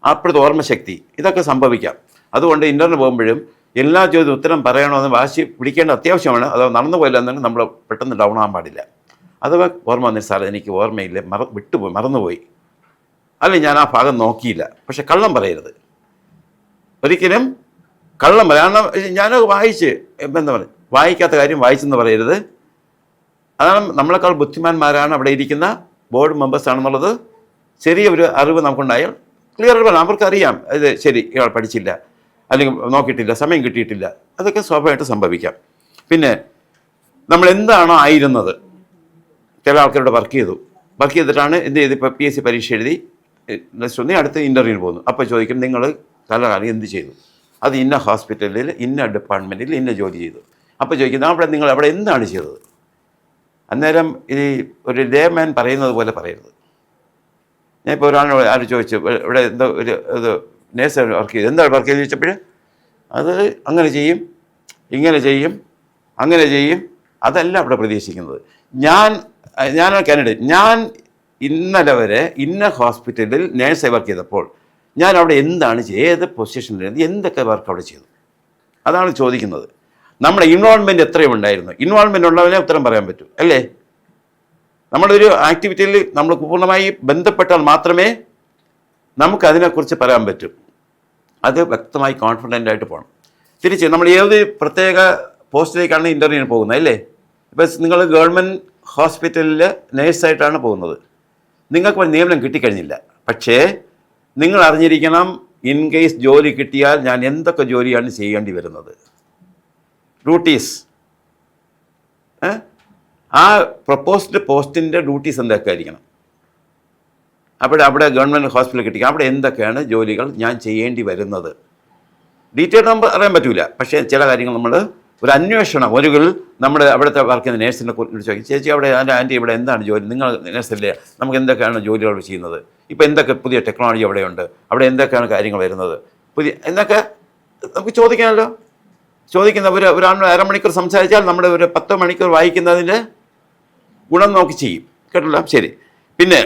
അപ്പോഴത്തെ ഓർമ്മശക്തി, ഇതൊക്കെ സംഭവിക്കാം. അതുകൊണ്ട് ഇൻ്റർവ്യൂവിന് പോകുമ്പോഴും എല്ലാ ചോദ്യം ഉത്തരം പറയണമെന്ന് വാശി പിടിക്കേണ്ട അത്യാവശ്യമാണ്. അത് നടന്നു പോയില്ല എന്നെങ്കിൽ നമ്മൾ പെട്ടെന്ന് ഡൗൺ ആകാൻ പാടില്ല. അഥവാ ഓർമ്മ വന്നിട്ട് സാർ എനിക്ക് ഓർമ്മയില്ല, വിട്ടുപോയി, മറന്നുപോയി, അല്ലെങ്കിൽ ഞാൻ ആ ഭാഗം നോക്കിയില്ല. പക്ഷെ കള്ളം പറയരുത്, ഒരിക്കലും കള്ളം പറയാം. കാരണം ഞാനത് വായിച്ച് എന്താ പറയുക, വായിക്കാത്ത കാര്യം വായിച്ചെന്ന് പറയരുത്. അതാണ് നമ്മളെക്കാൾ ബുദ്ധിമാന്മാരാണ് അവിടെ ഇരിക്കുന്ന ബോർഡ് മെമ്പേഴ്സ് ആണെന്നുള്ളത് ചെറിയൊരു അറിവ് നമുക്കുണ്ടായാൽ ക്ലിയർ പറയാം. അവർക്കറിയാം ഇത് ശരി, ഇയാൾ പഠിച്ചില്ല, അല്ലെങ്കിൽ നോക്കിയിട്ടില്ല, സമയം കിട്ടിയിട്ടില്ല, അതൊക്കെ സ്വാഭാവികമായിട്ട് സംഭവിക്കാം. പിന്നെ നമ്മൾ എന്താണോ ആയിരുന്നത്, ചില ആൾക്കാരോട് വർക്ക് ചെയ്തിട്ടാണ് എന്ത് ചെയ്ത് ഇപ്പോൾ PSC പരീക്ഷ എഴുതി അടുത്ത് ഇൻ്റർവ്യൂവിന് പോകുന്നു. അപ്പോൾ ചോദിക്കും, നിങ്ങൾ കാലകാലം എന്ത് ചെയ്തു? അത് ഇന്ന ഹോസ്പിറ്റലിൽ ഇന്ന ഡിപ്പാർട്ട്മെൻറ്റിൽ ഇന്ന ജോലി ചെയ്തു. അപ്പോൾ ചോദിക്കുന്നത്, നിങ്ങൾ അവിടെ എന്താണ് ചെയ്തത്? അന്നേരം ഈ ഒരു ലേമാൻ പറയുന്നത് പോലെ പറയരുത്. ഞാൻ ഇപ്പോൾ ഒരാളോട് ചോദിച്ചു, ഇവിടെ എന്തോ ഇത് നേഴ്സ് വർക്ക് ചെയ്തു, എന്താണ് വർക്ക് ചെയ്ത് ചോദിച്ചപ്പോൾ അത് അങ്ങനെ ചെയ്യും, ഇങ്ങനെ ചെയ്യും, അങ്ങനെ ചെയ്യും, അതല്ല അവിടെ പ്രതീക്ഷിക്കുന്നത്. ഞാൻ കാൻഡിഡേറ്റ്, ഞാൻ ഇന്നലെ വരെ ഇന്ന ഹോസ്പിറ്റലിൽ നേഴ്സായി വർക്ക് ചെയ്തപ്പോൾ ഞാൻ അവിടെ എന്താണ് ഏത് പൊസിഷനിലായിരുന്നു, എന്തൊക്കെ വർക്ക് അവിടെ ചെയ്തു, അതാണ് ചോദിക്കുന്നത്. നമ്മുടെ ഇൻവോൾവ്മെൻറ്റ് എത്രയും ഉണ്ടായിരുന്നു. ഇൻവോൾവ്മെൻറ്റ് ഉള്ളവരെ ഉത്തരം പറയാൻ പറ്റൂ അല്ലേ? നമ്മളൊരു ആക്ടിവിറ്റിയിൽ നമ്മൾ പൂർണ്ണമായി ബന്ധപ്പെട്ടാൽ മാത്രമേ നമുക്കതിനെക്കുറിച്ച് പറയാൻ പറ്റും. അത് വ്യക്തമായി കോൺഫിഡൻ്റ് ആയിട്ട് പോകണം. തിരിച്ച് നമ്മൾ ഏത് പ്രത്യേക പോസ്റ്റിലേക്കാണ് ഇൻ്റർവ്യൂവിന് പോകുന്നത് അല്ലേ? ഇപ്പോൾ നിങ്ങൾ ഗവൺമെൻറ് ഹോസ്പിറ്റലിൽ നേഴ്സായിട്ടാണ് പോകുന്നത്. നിങ്ങൾക്ക് നിയമനം കിട്ടിക്കഴിഞ്ഞില്ല, പക്ഷേ നിങ്ങൾ അറിഞ്ഞിരിക്കണം, ഇൻ കേസ് ജോലി കിട്ടിയാൽ ഞാൻ എന്തൊക്കെ ജോലിയാണ് ചെയ്യേണ്ടി വരുന്നത്, ഡ്യൂട്ടീസ്. ആ പ്രപ്പോസ്ഡ് പോസ്റ്റിൻ്റെ ഡ്യൂട്ടീസ് എന്തൊക്കെ ആയിരിക്കണം? അവിടെ ഗവൺമെൻറ് ഹോസ്പിറ്റലിൽ കിട്ടി അവിടെ എന്തൊക്കെയാണ് ജോലികൾ ഞാൻ ചെയ്യേണ്ടി വരുന്നത് ഡീറ്റെയിൽ നമുക്ക് അറിയാൻ പറ്റില്ല. പക്ഷേ ചില കാര്യങ്ങൾ നമ്മൾ ഒരു അന്വേഷണം നമ്മുടെ അവിടുത്തെ വർക്ക് ചെയ്യുന്ന നേഴ്സിനെ കുറിച്ച് ചോദിക്കും, ചേച്ചി അവിടെ ആൻറ്റി ഇവിടെ എന്താണ് ജോലി, നിങ്ങൾ നേഴ്സല്ലേ, നമുക്ക് എന്തൊക്കെയാണ് ജോലികൾ ചെയ്യുന്നത്, ഇപ്പോൾ എന്തൊക്കെ പുതിയ ടെക്നോളജി അവിടെയുണ്ട്, അവിടെ എന്തൊക്കെയാണ് കാര്യങ്ങൾ വരുന്നത് എന്നൊക്കെ നമുക്ക് ചോദിക്കാമല്ലോ. ചോദിക്കുന്ന ഒരു അരമണിക്കൂർ സംസാരിച്ചാൽ നമ്മുടെ ഒരു 10 മണിക്കൂർ വായിക്കുന്നതിൻ്റെ ഗുണം നോക്കി ചെയ്യും. കേട്ടല്ലോ? ശരി. പിന്നെ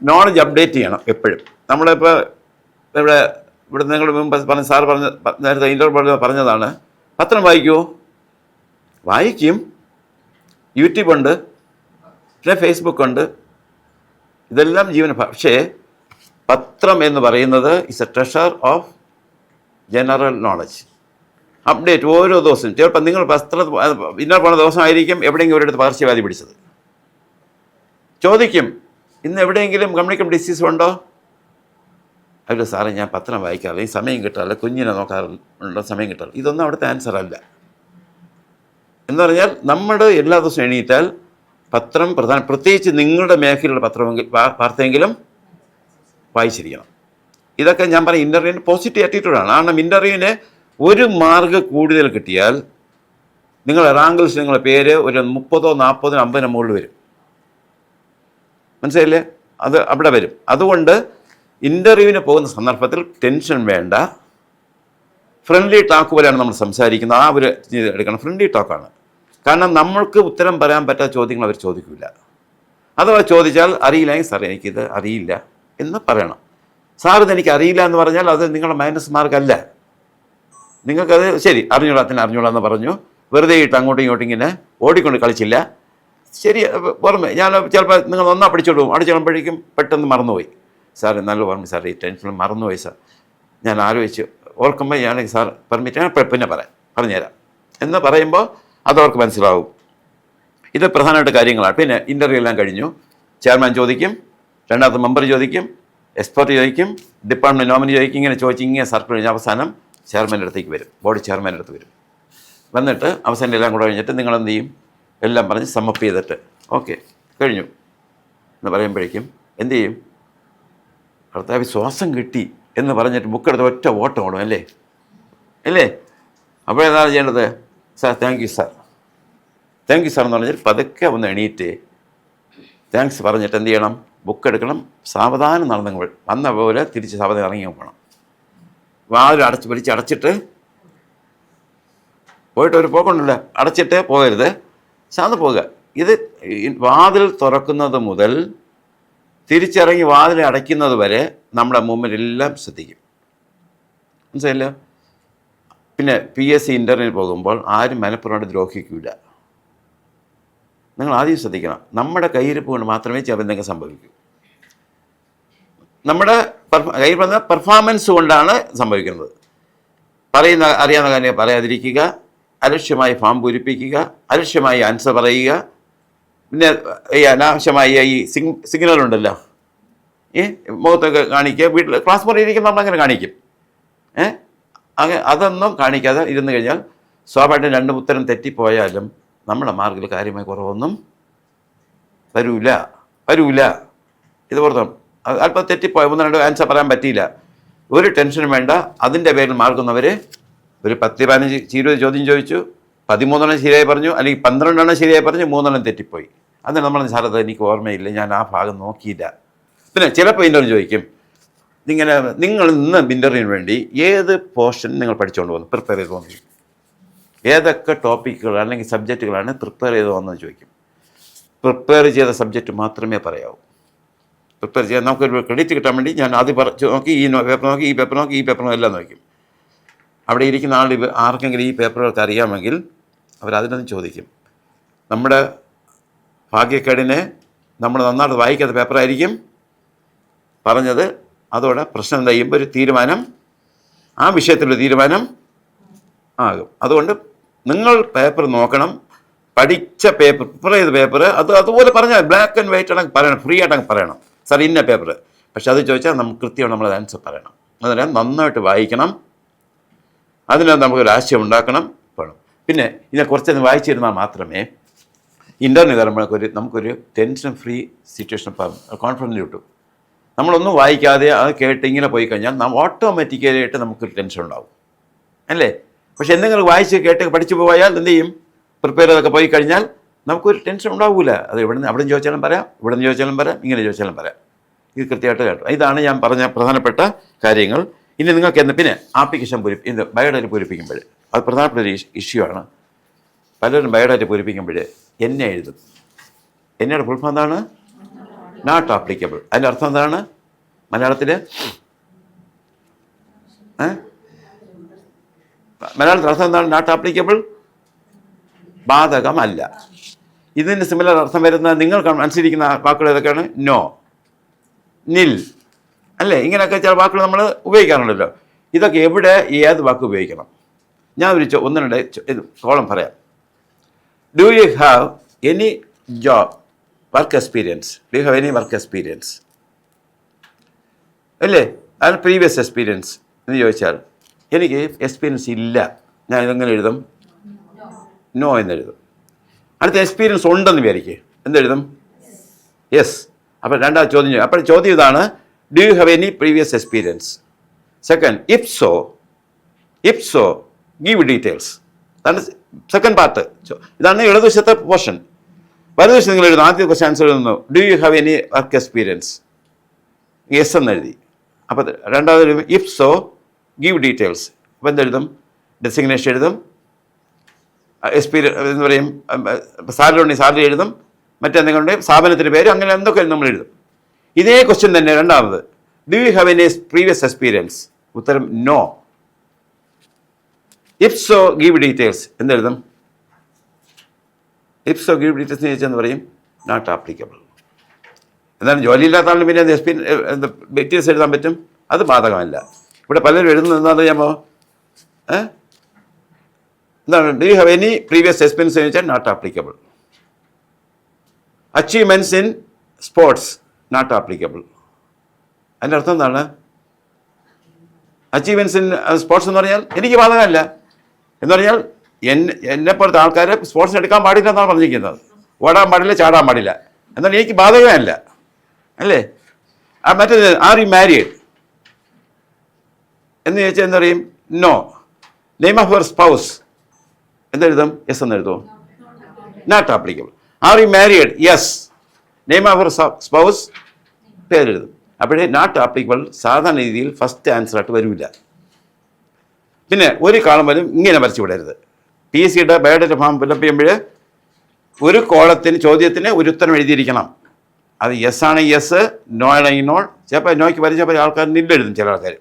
നോളജ് അപ്ഡേറ്റ് ചെയ്യണം എപ്പോഴും. നമ്മളിപ്പോൾ ഇവിടെ നിങ്ങൾ മുമ്പ് നേരത്തെ ഇൻ്റർവ്യൂ പറഞ്ഞതാണ്, പത്രം വായിക്കുമോ? വായിക്കും. യൂട്യൂബ് ഉണ്ട്, പിന്നെ ഫേസ്ബുക്ക് ഉണ്ട്, ഇതെല്ലാം പക്ഷേ പത്രം എന്ന് പറയുന്നത് is a treasure of general knowledge. Update ഓരോ ദിവസവും. ചിലപ്പോൾ നിങ്ങൾ ഇന്നലെ പോണ ദിവസമായിരിക്കും എവിടെയെങ്കിലും ഒരിടത്ത് പകർച്ചവ്യാധി പിടിച്ചത്. ചോദിക്കും, ഇന്ന് എവിടെയെങ്കിലും കമ്മ്യൂണിക്കബിൾ ഡിസീസ് ഉണ്ടോ? അല്ല സാറേ, ഞാൻ പത്രം വായിക്കാറില്ല, ഈ സമയം കിട്ടാറില്ല, കുഞ്ഞിനെ നോക്കാറുള്ള സമയം കിട്ടാറില്ല. ഇതൊന്നും അവിടുത്തെ ആൻസർ അല്ല. എന്ന് പറഞ്ഞാൽ നമ്മൾ എല്ലാ ദിവസവും എണീറ്റാൽ പത്രം പ്രത്യേകിച്ച് നിങ്ങളുടെ മേഖലയിലുള്ള വാർത്തയെങ്കിലും വായിച്ചിരിക്കണം. ഇതൊക്കെ ഞാൻ പറയും ഇൻ്റർവ്യൂവിന് പോസിറ്റീവ് ആറ്റിറ്റ്യൂഡാണ്. കാരണം ഇൻ്റർവ്യൂവിന് 1 മാർക്ക് കൂടുതൽ കിട്ടിയാൽ നിങ്ങളുടെ റാങ്ക് ലിസ്റ്റ് നിങ്ങളുടെ പേര് ഒരു 30, 40, 50 മുകളിൽ വരും. മനസ്സിലായില്ലേ? അത് അവിടെ വരും. അതുകൊണ്ട് ഇൻ്റർവ്യൂവിന് പോകുന്ന സന്ദർഭത്തിൽ ടെൻഷൻ വേണ്ട. ഫ്രണ്ട്ലി ടോക്ക് പോലെയാണ് നമ്മൾ സംസാരിക്കുന്നത്. ആ ഒരു എടുക്കണം. ഫ്രണ്ട്ലി ടോക്കാണ്. കാരണം നമ്മൾക്ക് ഉത്തരം പറയാൻ പറ്റാത്ത ചോദ്യങ്ങൾ അവർ ചോദിക്കില്ല. അഥവാ ചോദിച്ചാൽ അറിയില്ലെങ്കിൽ സാർ എനിക്കിത് അറിയില്ല എന്ന് പറയണം. സാർ ഇതെനിക്ക് അറിയില്ല എന്ന് പറഞ്ഞാൽ അത് നിങ്ങളുടെ മൈനസ് മാർക്കല്ല. നിങ്ങൾക്കത് ശരി അറിഞ്ഞോളാം എന്ന് പറഞ്ഞു, വെറുതെ ഇട്ട് അങ്ങോട്ടും ഇങ്ങോട്ടും ഇങ്ങനെ ഓടിക്കൊണ്ട് കളിച്ചില്ല. ശരി, ഓർമ്മ ഞാൻ ചിലപ്പോൾ നിങ്ങൾ ഒന്നാ പഠിച്ചോട്ട് പോകും. അവിടെ ചെല്ലുമ്പോഴേക്കും പെട്ടെന്ന് മറന്നുപോയി. സാർ നല്ല ഓർമ്മ സാർ, ഈ ടെൻഷനിൽ മറന്നുപോയി സാർ, ഞാൻ ആലോചിച്ച് ഓർക്കുമ്പോൾ ഞാൻ സാർ പെർമിറ്റ് പിന്നെ പറഞ്ഞുതരാം എന്ന് പറയുമ്പോൾ അതവർക്ക് മനസ്സിലാവും. ഇത് പ്രധാനമായിട്ട് കാര്യങ്ങളാണ്. പിന്നെ ഇൻ്റർവ്യൂ എല്ലാം കഴിഞ്ഞു. ചെയർമാൻ ചോദിക്കും, രണ്ടാമത്തെ മെമ്പർ ചോദിക്കും, എക്സ്പെർട്ട് ചോദിക്കും, ഡിപ്പാർട്ട്മെൻറ്റ് നോമിനി ചോദിക്കും. ഇങ്ങനെ സർക്കിൾ കഴിഞ്ഞ് അവസാനം ചെയർമാൻ്റെ അടുത്തേക്ക് വരും, ബോർഡ് ചെയർമാൻ്റെ അടുത്ത് വരും. വന്നിട്ട് അവസാനം എല്ലാം കൂടെ കഴിഞ്ഞിട്ട് നിങ്ങൾ എന്ത് ചെയ്യും, എല്ലാം പറഞ്ഞ് സമ്മപ്പ് ചെയ്തിട്ട് ഓക്കെ കഴിഞ്ഞു എന്ന് പറയുമ്പോഴേക്കും എന്ത് ചെയ്യും, കർത്താവ് ശ്വാസം കിട്ടി എന്ന് പറഞ്ഞിട്ട് ബുക്കെടുത്ത് ഒറ്റ ഓട്ടം ഓടും അല്ലേ? അപ്പോഴെന്താണ് ചെയ്യേണ്ടത്? സാർ താങ്ക് യു സാർ എന്ന് പറഞ്ഞാൽ പതുക്കെ ഒന്ന് എണീറ്റ് താങ്ക്സ് പറഞ്ഞിട്ട് എന്ത് ചെയ്യണം, ബുക്ക് എടുക്കണം, സാവധാനം നടന്നു വന്ന പോലെ തിരിച്ച് സാവധാനം ഇറങ്ങി പോകണം. വാതിൽ അടച്ചിട്ട് പോയിട്ട് ഒരു പോക്കുണ്ടല്ലോ, അടച്ചിട്ട് പോകരുത്, ശാന്ത പോകുക. ഇത് വാതിൽ തുറക്കുന്നത് മുതൽ തിരിച്ചിറങ്ങി വാതിൽ അടയ്ക്കുന്നത് വരെ നമ്മുടെ മൂവ്മെൻ്റ് ശ്രദ്ധിക്കും. മനസ്സിലായില്ല? പിന്നെ PSC ഇൻ്റർവ്യൂവിന് പോകുമ്പോൾ ആരും മനഃപൂർവ്വമായിട്ട് ദ്രോഹിക്കില്ല. നിങ്ങൾ ആദ്യം ശ്രദ്ധിക്കണം, നമ്മുടെ കയ്യിരിപ്പ് കൊണ്ട് മാത്രമേ ചിലപ്പോൾ എന്തെങ്കിലും സംഭവിക്കൂ. നമ്മുടെ കയ്യിൽ പെർഫോമൻസ് കൊണ്ടാണ് സംഭവിക്കുന്നത്. അറിയാവുന്ന കാര്യം പറയാതിരിക്കുക, അലക്ഷ്യമായി ഫോം പൂരിപ്പിക്കുക, അലക്ഷ്യമായി ആൻസർ പറയുക, പിന്നെ ഈ അനാവശ്യമായ ഈ സിഗ്നലുണ്ടല്ലോ, മുഖത്തൊക്കെ കാണിക്കുക. വീട്ടിൽ ക്ലാസ് മുറി ഇരിക്കുമ്പോൾ നമ്മളങ്ങനെ കാണിക്കും. അതൊന്നും കാണിക്കാതെ ഇരുന്ന് കഴിഞ്ഞാൽ സ്വാഭാവികമായിട്ടും 2 ഉത്തരം തെറ്റിപ്പോയാലും നമ്മുടെ മാർക്കിൽ കാര്യമായി കുറവൊന്നും വരൂല. ഇത് പുറത്തോ അല്പം തെറ്റിപ്പോയ 1-2 ആൻസർ പറയാൻ പറ്റിയില്ല, ഒരു ടെൻഷനും വേണ്ട. അതിൻ്റെ പേരിൽ മാർക്കുന്നവർ ഒരു 10, 15, 20 ചോദ്യം ചോദിച്ചു, 13 ശരിയായി പറഞ്ഞു, അല്ലെങ്കിൽ 12 ശരിയായി പറഞ്ഞു, 3 തെറ്റിപ്പോയി. അതിന് നമ്മൾ സാറത് എനിക്ക് ഓർമ്മയില്ല, ഞാൻ ആ ഭാഗം നോക്കിയില്ല. പിന്നെ ചിലപ്പോൾ ഇൻ്റർവ്യൂ ചോദിക്കും, നിങ്ങൾ ഇന്ന് ഇൻ്റർവ്യൂവിന് വേണ്ടി ഏത് പോർഷൻ നിങ്ങൾ പഠിച്ചുകൊണ്ട് പോകുന്നു, പ്രിപ്പയർ ചെയ്ത് പോകുന്നു, ഏതൊക്കെ ടോപ്പിക്കുകൾ അല്ലെങ്കിൽ സബ്ജക്റ്റുകളാണ് പ്രിപ്പയർ ചെയ്ത് പോകുന്നത് ചോദിക്കും. പ്രിപ്പയർ ചെയ്ത സബ്ജക്റ്റ് മാത്രമേ പറയാവൂ. പ്രിപ്പയർ ചെയ്യാൻ നമുക്കൊരു ക്രെഡിറ്റ് കിട്ടാൻ വേണ്ടി ഞാൻ ആദ്യം നോക്കി, ഈ പേപ്പർ നോക്കി, ഈ പേപ്പർ നോക്കി, ഈ പേപ്പർ എല്ലാം നോക്കും. അവിടെ ഇരിക്കുന്ന ആർക്കെങ്കിലും ഈ പേപ്പറുകൾക്ക് അറിയാമെങ്കിൽ അവരതിനൊന്നും ചോദിക്കും. നമ്മുടെ ഭാഗ്യക്കേടിനെ നമ്മൾ നന്നായിട്ട് വായിക്കാത്ത പേപ്പറായിരിക്കും പറഞ്ഞത്. അതോടെ പ്രശ്നം എന്താ ചെയ്യുമ്പോൾ ഒരു തീരുമാനം, ആ വിഷയത്തിലൊരു തീരുമാനം ആകും. അതുകൊണ്ട് നിങ്ങൾ പേപ്പർ നോക്കണം, പഠിച്ച പേപ്പർ, പ്രിപ്പയർ ചെയ്ത പേപ്പർ അതുപോലെ പറഞ്ഞാൽ ബ്ലാക്ക് ആൻഡ് വൈറ്റ് ആണെങ്കിൽ പറയണം, ഫ്രീ ആയിട്ടങ്ങ് പറയണം, സാർ ഇന്ന പേപ്പർ. പക്ഷെ അത് ചോദിച്ചാൽ നമുക്ക് കൃത്യമാണ് നമ്മളത് ആൻസർ പറയണം. അതിനാൽ നന്നായിട്ട് വായിക്കണം, അതിനകത്ത് നമുക്കൊരു ആശയം ഉണ്ടാക്കണം വേണം. പിന്നെ ഇതിനെ കുറച്ചൊന്ന് വായിച്ചിരുന്നാൽ മാത്രമേ ഇൻ്റർവ്യൂ തരുമ്പോഴേക്കൊരു നമുക്കൊരു ടെൻഷൻ ഫ്രീ സിറ്റുവേഷൻ കോൺഫിഡൻസ് കിട്ടും. നമ്മളൊന്നും വായിക്കാതെ അത് കേട്ട് ഇങ്ങനെ പോയി കഴിഞ്ഞാൽ ഓട്ടോമാറ്റിക്കലായിട്ട് നമുക്കൊരു ടെൻഷൻ ഉണ്ടാവും അല്ലേ? പക്ഷെ എന്തെങ്കിലും വായിച്ച് കേട്ട് പഠിച്ചു പോയാൽ എന്ത് ചെയ്യും? പ്രിപ്പയർ ചെയ്തൊക്കെ പോയി കഴിഞ്ഞാൽ നമുക്കൊരു ടെൻഷൻ ഉണ്ടാവില്ല. അത് ഇവിടെ നിന്ന് അവിടെ നിന്ന് ചോദിച്ചാലും പറയാം, ഇവിടെ നിന്ന് ചോദിച്ചാലും പറയാം, ഇങ്ങനെ ചോദിച്ചാലും പറയാം. ഇത് കൃത്യമായിട്ട് കേട്ടോ. ഇതാണ് ഞാൻ പറഞ്ഞ പ്രധാനപ്പെട്ട കാര്യങ്ങൾ. ഇനി നിങ്ങൾക്ക് പിന്നെ ആപ്ലിക്കേഷൻ ഇത് ബയോഡാറ്റ പൂരിപ്പിക്കുമ്പോൾ അത് പ്രധാനപ്പെട്ട ഒരു ഇഷ്യൂ ആണ്. പലരും ബയോഡാറ്റ പൂരിപ്പിക്കുമ്പോൾ എന്നെ എഴുതും. എന്നയുടെ ഫുൾ ഫോം എന്താണ്? Not applicable. അതിൻ്റെ അർത്ഥം എന്താണ് മലയാളത്തിൽ? മലയാളത്തിൽ അർത്ഥം എന്താണ്? നോട്ട് ആപ്ലിക്കബിൾ, ബാധകമല്ല. ഇതിന് സിമിലർ അർത്ഥം വരുന്ന നിങ്ങൾ അനുസരിക്കുന്ന വാക്കുകൾ ഏതൊക്കെയാണ്? നോ, നിൽ, അല്ലേ? ഇങ്ങനെയൊക്കെ ചില വാക്കുകൾ നമ്മൾ ഉപയോഗിക്കാറുണ്ടല്ലോ. ഇതൊക്കെ എവിടെ ഏത് വാക്ക് ഉപയോഗിക്കണം? ഞാൻ ഒരു ഒന്ന് രണ്ട് ഇത് കോളം പറയാം. Do you have any job work experience? Do you have any work experience? അല്ലേ? അതിന് പ്രീവിയസ് എക്സ്പീരിയൻസ് എന്ന് ചോദിച്ചാൽ എനിക്ക് എക്സ്പീരിയൻസ് ഇല്ല. ഞാൻ ഇതെങ്ങനെ എഴുതും? നോ എന്നെഴുതും. അടുത്ത എക്സ്പീരിയൻസ് ഉണ്ടെന്ന് വിചാരിക്കുക, എന്തെഴുതും? യെസ്. അപ്പോൾ രണ്ടാമത് ചോദ്യം. അപ്പോൾ ചോദ്യം ഇതാണ്, do you have any previous experience? Second, if so give details. അതാണ് സെക്കൻഡ് പാർട്ട്. ഇതാണ് ഇടതുവശത്തെ പോർഷൻ. വലതുവശം നിങ്ങൾ എഴുതുന്നു. ആദ്യത്തെ ക്വസ്റ്റ്യൻ ആൻസർ എഴുതുന്നു, do you have any work experience? Yes എന്നെഴുതി. അപ്പോൾ രണ്ടാമത് ഇഫ് സോ ഗീവ് ഡീറ്റെയിൽസ്. അപ്പോൾ എന്തെഴുതും? ഡെസിഗ്നേഷൻ എഴുതും, എക്സ്പീരിയൻസ് എന്ന് പറയും, സാലറി ഉണ്ടെങ്കിൽ സാലറി എഴുതും, മറ്റെന്തെങ്കിലും ഉണ്ടെങ്കിൽ സ്ഥാപനത്തിൻ്റെ പേര്, അങ്ങനെ എന്തൊക്കെ നമ്മൾ എഴുതും. ഇതേ ക്വസ്റ്റ്യൻ തന്നെ രണ്ടാമത്, do you have any previous experience? ഉത്തരം no. If so give details എന്തെഴുതും? ഇഫ് സോ ഗീവ് ഡീറ്റെയിൽസ് എന്ന് ചോദിച്ചെന്ന് പറയും നോട്ട് ആപ്ലിക്കബിൾ. എന്താണ് ജോലിയില്ലാത്ത ആളിന് പിന്നെ ഡീറ്റെയിൽസ് എഴുതാൻ പറ്റും? അത് ബാധകമല്ല. ഇവിടെ പലരും എഴുതുന്നത് എന്താണെന്ന് അറിയാമോ? എന്താണ്? Do you have any previous experience എന്ന് ചോദിച്ചാൽ not applicable. Achievements in sports not applicable. അതിൻ്റെ അർത്ഥം എന്താണ്? അച്ചീവ്മെൻറ്റ്സ് ഇൻ സ്പോർട്സ് എന്ന് പറഞ്ഞാൽ എനിക്ക് ബാധകമല്ല എന്ന് പറഞ്ഞാൽ എന്നെപ്പോലത്തെ ആൾക്കാരെ സ്പോർട്സിന് എടുക്കാൻ പാടില്ല എന്നാണ് പറഞ്ഞിരിക്കുന്നത്. ഓടാൻ പാടില്ല, ചാടാൻ പാടില്ല എന്നാൽ എനിക്ക് ബാധകമല്ല, അല്ലേ? മറ്റേത് ആർ യു മാരീഡ് എന്ന് ചോദിച്ചാൽ എന്താ പറയും? No. Name of your spouse എന്തെഴുതും? യെസ് എന്നെഴുതുമോ? Not applicable. Are you married? Yes. Name of your spouse പേരെഴുതും. അപ്പോഴേ നോട്ട് ആപ്ലിക്കബിൾ സാധാരണ രീതിയിൽ ഫസ്റ്റ് ആൻസറായിട്ട് വരില്ല. പിന്നെ ഒരു കാലം പോലും ഇങ്ങനെ വരച്ചു വിടരുത്. PSCയുടെ ബയോഡാറ്റ ഫോം ഫില്ലപ്പ് ചെയ്യുമ്പോൾ ഒരു കോളത്തിന് ചോദ്യത്തിന് ഒരു ഉത്തരം എഴുതിയിരിക്കണം. അത് യെസ് ആണെങ്കിൽ യെസ്, നോ ആണെങ്കിൽ നോ. ചിലപ്പോൾ നോയ്ക്ക് വരച്ചപ്പോൾ ആൾക്കാർ നില്ലെഴുതും. ചില ആൾക്കാർ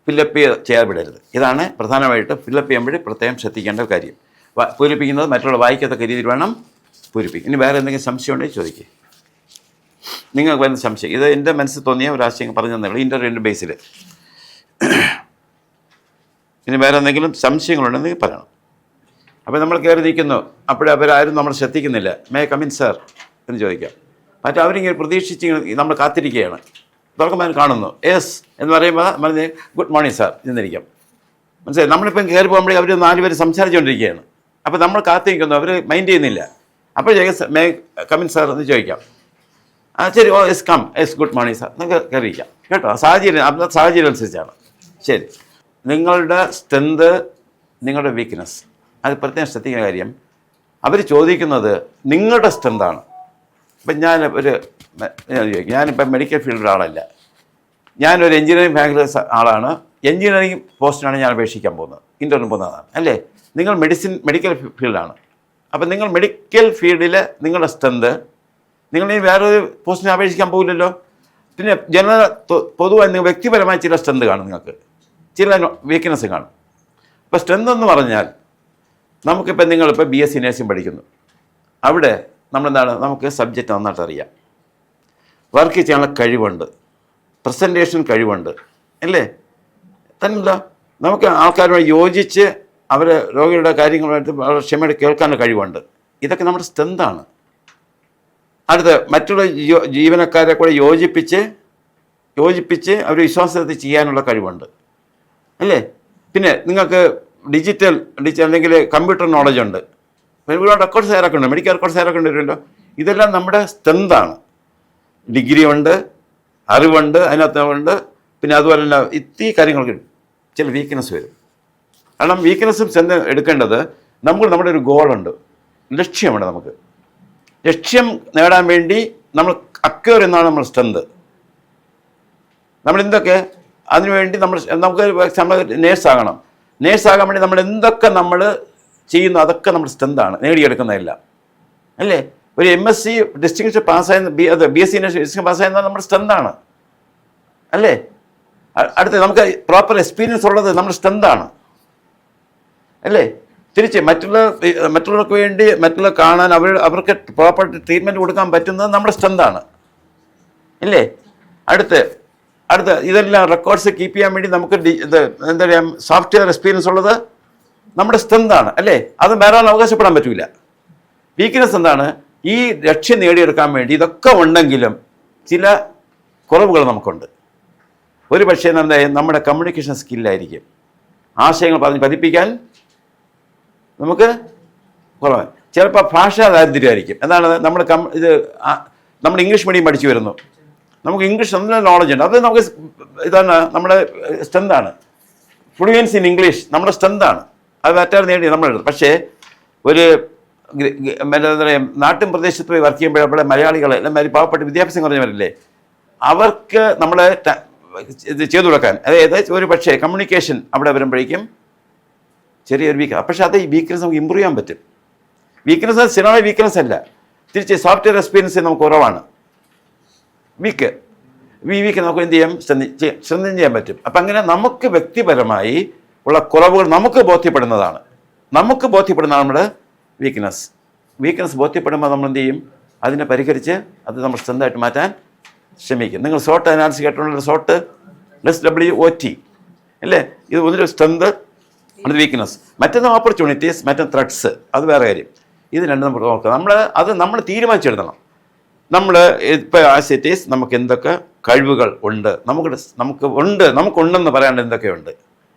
ഫില്ലപ്പ് ചെയ്യാൻ വിടരുത്. ഇതാണ് പ്രധാനമായിട്ട് ഫില്ലപ്പ് ചെയ്യുമ്പോൾ പ്രത്യേകം ശ്രദ്ധിക്കേണ്ട കാര്യം. പൂരിപ്പിക്കുന്നത് മറ്റുള്ള വായിക്കത്തക്ക രീതിയിൽ വേണം പൂരിപ്പിക്കും. ഇനി വേറെ എന്തെങ്കിലും സംശയം ഉണ്ടെങ്കിൽ ചോദിക്കുക. നിങ്ങൾക്ക് വരുന്ന സംശയം, ഇത് എൻ്റെ മനസ്സിൽ തോന്നിയ ഒരു ആശയം പറഞ്ഞു തന്നേ ഉള്ളൂ ഇൻ്റർവ്യൂവിൻ്റെ ബേസിൽ. ഇനി വേറെ എന്തെങ്കിലും സംശയങ്ങളുണ്ടെങ്കിൽ പറയണം. അപ്പോൾ നമ്മൾ കയറി നിൽക്കുന്നു, അപ്പോഴവരാരും നമ്മൾ ശ്രദ്ധിക്കുന്നില്ല. മേ കമിൻ സാർ എന്ന് ചോദിക്കാം. മറ്റേ അവരിങ്ങനെ പ്രതീക്ഷിച്ച് നമ്മൾ കാത്തിരിക്കുകയാണ്. തുറക്കുമ്പോൾ കാണുന്നു യെസ് എന്ന് പറയുമ്പോൾ പറഞ്ഞ് ഗുഡ് മോർണിംഗ് സാർ എന്നിരിക്കാം. മനസ്സിലായി? നമ്മളിപ്പം കയറി പോകുമ്പോഴേ അവർ 4 പേര് സംസാരിച്ചുകൊണ്ടിരിക്കുകയാണ്. അപ്പോൾ നമ്മൾ കാത്തിരിക്കുന്നു, അവർ മൈൻഡ് ചെയ്യുന്നില്ല. അപ്പോൾ മേ കമിൻ സാർ എന്ന് ചോദിക്കാം. ശരി, oh yes come, yes good morning sir, നിങ്ങൾക്ക് കയറിയിരിക്കാം കേട്ടോ. സാഹചര്യം അനുസരിച്ചാണ്. ശരി, നിങ്ങളുടെ സ്ട്രെങ്ത്, നിങ്ങളുടെ വീക്ക്നെസ്, അത് പ്രത്യേകം ശ്രദ്ധിക്കുന്ന കാര്യം. അവർ ചോദിക്കുന്നത് നിങ്ങളുടെ സ്ട്രെങ്താണ്. ഇപ്പം ഞാനിപ്പം മെഡിക്കൽ ഫീൽഡിലെ ആളല്ല, ഞാനൊരു എഞ്ചിനീയറിംഗ് മേഖല ആളാണ്. എഞ്ചിനീയറിംഗ് പോസ്റ്റിനാണ് ഞാൻ അപേക്ഷിക്കാൻ പോകുന്നത്, ഇൻ്റർവ്യൂ പോകുന്നതാണ്, അല്ലേ? നിങ്ങൾ മെഡിക്കൽ ഫീൽഡാണ്. അപ്പം നിങ്ങൾ മെഡിക്കൽ ഫീൽഡിൽ നിങ്ങളുടെ സ്ട്രെങ്ത്, നിങ്ങൾ ഈ വേറൊരു പോസ്റ്റിന് അപേക്ഷിക്കാൻ പോകില്ലല്ലോ. പിന്നെ പൊതുവായി നിങ്ങൾ വ്യക്തിപരമായ ചില സ്ട്രെങ്ത് കാണും, നിങ്ങൾക്ക് ചില വീക്ക്നെസ് കാണും. ഇപ്പോൾ സ്ട്രെങ്ത് എന്ന് പറഞ്ഞാൽ നമുക്കിപ്പോൾ നിങ്ങളിപ്പോൾ BSc നഴ്സിംഗ് പഠിക്കുന്നു. അവിടെ നമ്മളെന്താണ്, നമുക്ക് സബ്ജക്റ്റ് നന്നായിട്ട് അറിയാം, വർക്ക് ചെയ്യാനുള്ള കഴിവുണ്ട്, പ്രസൻറ്റേഷൻ കഴിവുണ്ട്, അല്ലേ? തന്നില്ല, നമുക്ക് ആൾക്കാരുമായി യോജിച്ച് അവർ രോഗിയുടെ കാര്യങ്ങളുമായിട്ട് വളരെ ക്ഷമയോടെ കേൾക്കാനുള്ള കഴിവുണ്ട്. ഇതൊക്കെ നമ്മുടെ സ്ട്രെങ്താണ്. അടുത്ത് മറ്റുള്ള ജീവനക്കാരെ കൂടെ യോജിപ്പിച്ച് അവർ വിശ്വാസത്തിൽ ചെയ്യാനുള്ള കഴിവുണ്ട്, അല്ലേ? പിന്നെ നിങ്ങൾക്ക് ഡിജിറ്റൽ അല്ലെങ്കിൽ കമ്പ്യൂട്ടർ നോളജ് ഉണ്ട്, ഒരുപാട് റെക്കോർഡ്സ് തയ്യാറാക്കുന്നുണ്ട്, മെഡിക്കൽ റെക്കോർഡ്സ് തയ്യാറാക്കേണ്ടി വരുമല്ലോ. ഇതെല്ലാം നമ്മുടെ സ്ട്രെങ്താണ്. ഡിഗ്രി ഉണ്ട്, അറിവുണ്ട്, അതിനകത്തുണ്ട്. പിന്നെ അതുപോലെ തന്നെ ഇത്തി കാര്യങ്ങൾക്ക് ചില വീക്ക്നെസ് വരും. കാരണം വീക്ക്നെസ്സും ചെന്ന് എടുക്കേണ്ടത് നമ്മുടെ ഒരു ഗോളുണ്ട്, ലക്ഷ്യമുണ്ട്. നമുക്ക് ലക്ഷ്യം നേടാൻ വേണ്ടി നമ്മൾ അക്വയർ എന്നാണ് നമ്മൾ സ്ട്രെങ്ത്. നമ്മൾ എന്തൊക്കെ അതിനുവേണ്ടി നമ്മൾ നേഴ്സാകണം. നേഴ്സാകാൻ വേണ്ടി നമ്മൾ എന്തൊക്കെ നമ്മൾ ചെയ്യുന്നു അതൊക്കെ നമ്മൾ സ്ട്രെങ്താണ്, നേടിയെടുക്കുന്നതെല്ലാം അല്ലേ. ഒരു MSc ഡിസ്റ്റിങ്ഷൻ പാസ്സായ BSc ഡിസ്റ്റിങ്ഷൻ പാസ്സായെന്നാൽ നമ്മുടെ സ്ട്രെങ്താണ് അല്ലേ. അടുത്ത് നമുക്ക് പ്രോപ്പർ എക്സ്പീരിയൻസ് ഉള്ളത് നമ്മുടെ സ്ട്രെങ്താണ് അല്ലേ. തിരിച്ച് മറ്റുള്ളവർക്ക് വേണ്ടി മറ്റുള്ളവർ കാണാൻ അവർക്ക് പ്രോപ്പർ ട്രീറ്റ്മെൻറ്റ് കൊടുക്കാൻ പറ്റുന്നത് നമ്മുടെ സ്ട്രെങ്താണ് ഇല്ലേ. അടുത്ത് ഇതെല്ലാം റെക്കോർഡ്സ് കീപ്പ് ചെയ്യാൻ വേണ്ടി നമുക്ക് എന്താ പറയുക സോഫ്റ്റ്വെയർ എക്സ്പീരിയൻസ് ഉള്ളത് നമ്മുടെ സ്ട്രെങ്താണ് അല്ലേ. അത് വേറെ അവകാശപ്പെടാൻ പറ്റില്ല. വീക്ക്നെസ് എന്താണ്? ഈ ലക്ഷ്യം നേടിയെടുക്കാൻ വേണ്ടി ഇതൊക്കെ ഉണ്ടെങ്കിലും ചില കുറവുകൾ നമുക്കുണ്ട്. ഒരു പക്ഷേ നമ്മുടെ കമ്മ്യൂണിക്കേഷൻ സ്കില്ലായിരിക്കും. ആശയങ്ങൾ പറഞ്ഞ് പതിപ്പിക്കാൻ നമുക്ക് കുറവാണ്. ചിലപ്പോൾ ഭാഷാ ദാരിദ്ര്യമായിരിക്കും. എന്താണ് നമ്മൾ ഇംഗ്ലീഷ് മീഡിയം പഠിച്ചു വരുന്നു, നമുക്ക് ഇംഗ്ലീഷ് നല്ല നോളജ് ഉണ്ട്, അത് നമുക്ക് ഇതാണ് നമ്മുടെ സ്ട്രെങ്താണ്. ഫ്ലുവൻസി ഇൻ ഇംഗ്ലീഷ് നമ്മുടെ സ്ട്രെങ്താണ്, അത് മറ്റാരും നേടി നമ്മളെടുത്ത്. പക്ഷേ ഒരു എന്താ പറയുക നാട്ടിൻ പ്രദേശത്ത് പോയി വർക്ക് ചെയ്യുമ്പോൾ അവിടെ മലയാളികൾ അല്ലെങ്കിൽ പാവപ്പെട്ട വിദ്യാഭ്യാസം കുറഞ്ഞവരല്ലേ, അവർക്ക് നമ്മൾ ഇത് ചെയ്തു കൊടുക്കാൻ, അതായത് ഒരു പക്ഷേ കമ്മ്യൂണിക്കേഷൻ അവിടെ വരുമ്പോഴേക്കും ചെറിയൊരു വീക്ക്നെസ്. പക്ഷേ അത് ഈ വീക്ക്നെസ് നമുക്ക് ഇമ്പ്രൂവ് ചെയ്യാൻ പറ്റും. വീക്ക്നെസ് സ്ഥിരമായ വീക്ക്നെസ് അല്ല, തിരിച്ച് സോഫ്റ്റ്വെയർ എക്സ്പീരിയൻസ് നമുക്ക് കുറവാണ്. വീക്ക് നമുക്ക് എന്ത് ചെയ്യാം, സ്ട്രെങ്തൻ ചെയ്യാൻ പറ്റും. അപ്പം അങ്ങനെ നമുക്ക് വ്യക്തിപരമായി ഉള്ള കുറവുകൾ നമുക്ക് ബോധ്യപ്പെടുന്നതാണ് നമ്മുടെ വീക്ക്നെസ് ബോധ്യപ്പെടുമ്പോൾ നമ്മൾ എന്ത് ചെയ്യും, അതിനെ പരിഹരിച്ച് അത് നമ്മൾ സ്ട്രെങ്തായിട്ട് മാറ്റാൻ ശ്രമിക്കും. നിങ്ങൾ SWOT അനാലിസിസ് കേട്ടുള്ള SWOT SWOT അല്ലേ. ഇത് ഒന്നൊരു സ്ട്രെങ്ത്, അത് വീക്ക്നെസ്, മറ്റൊന്ന് ഓപ്പർച്യൂണിറ്റീസ്, മറ്റൊന്ന് ത്രെഡ്സ്, അത് വേറെ കാര്യം. ഇത് രണ്ടും നമുക്ക് നോക്കാം. നമ്മൾ തീരുമാനിച്ചെടുക്കണം. നമ്മൾ ഇപ്പോൾ ആസ് ഇറ്റ് ഈസ് നമുക്ക് എന്തൊക്കെ കഴിവുകൾ ഉണ്ട്, നമുക്കുണ്ടെന്ന് പറയാണ്ട് എന്തൊക്കെയുണ്ട്,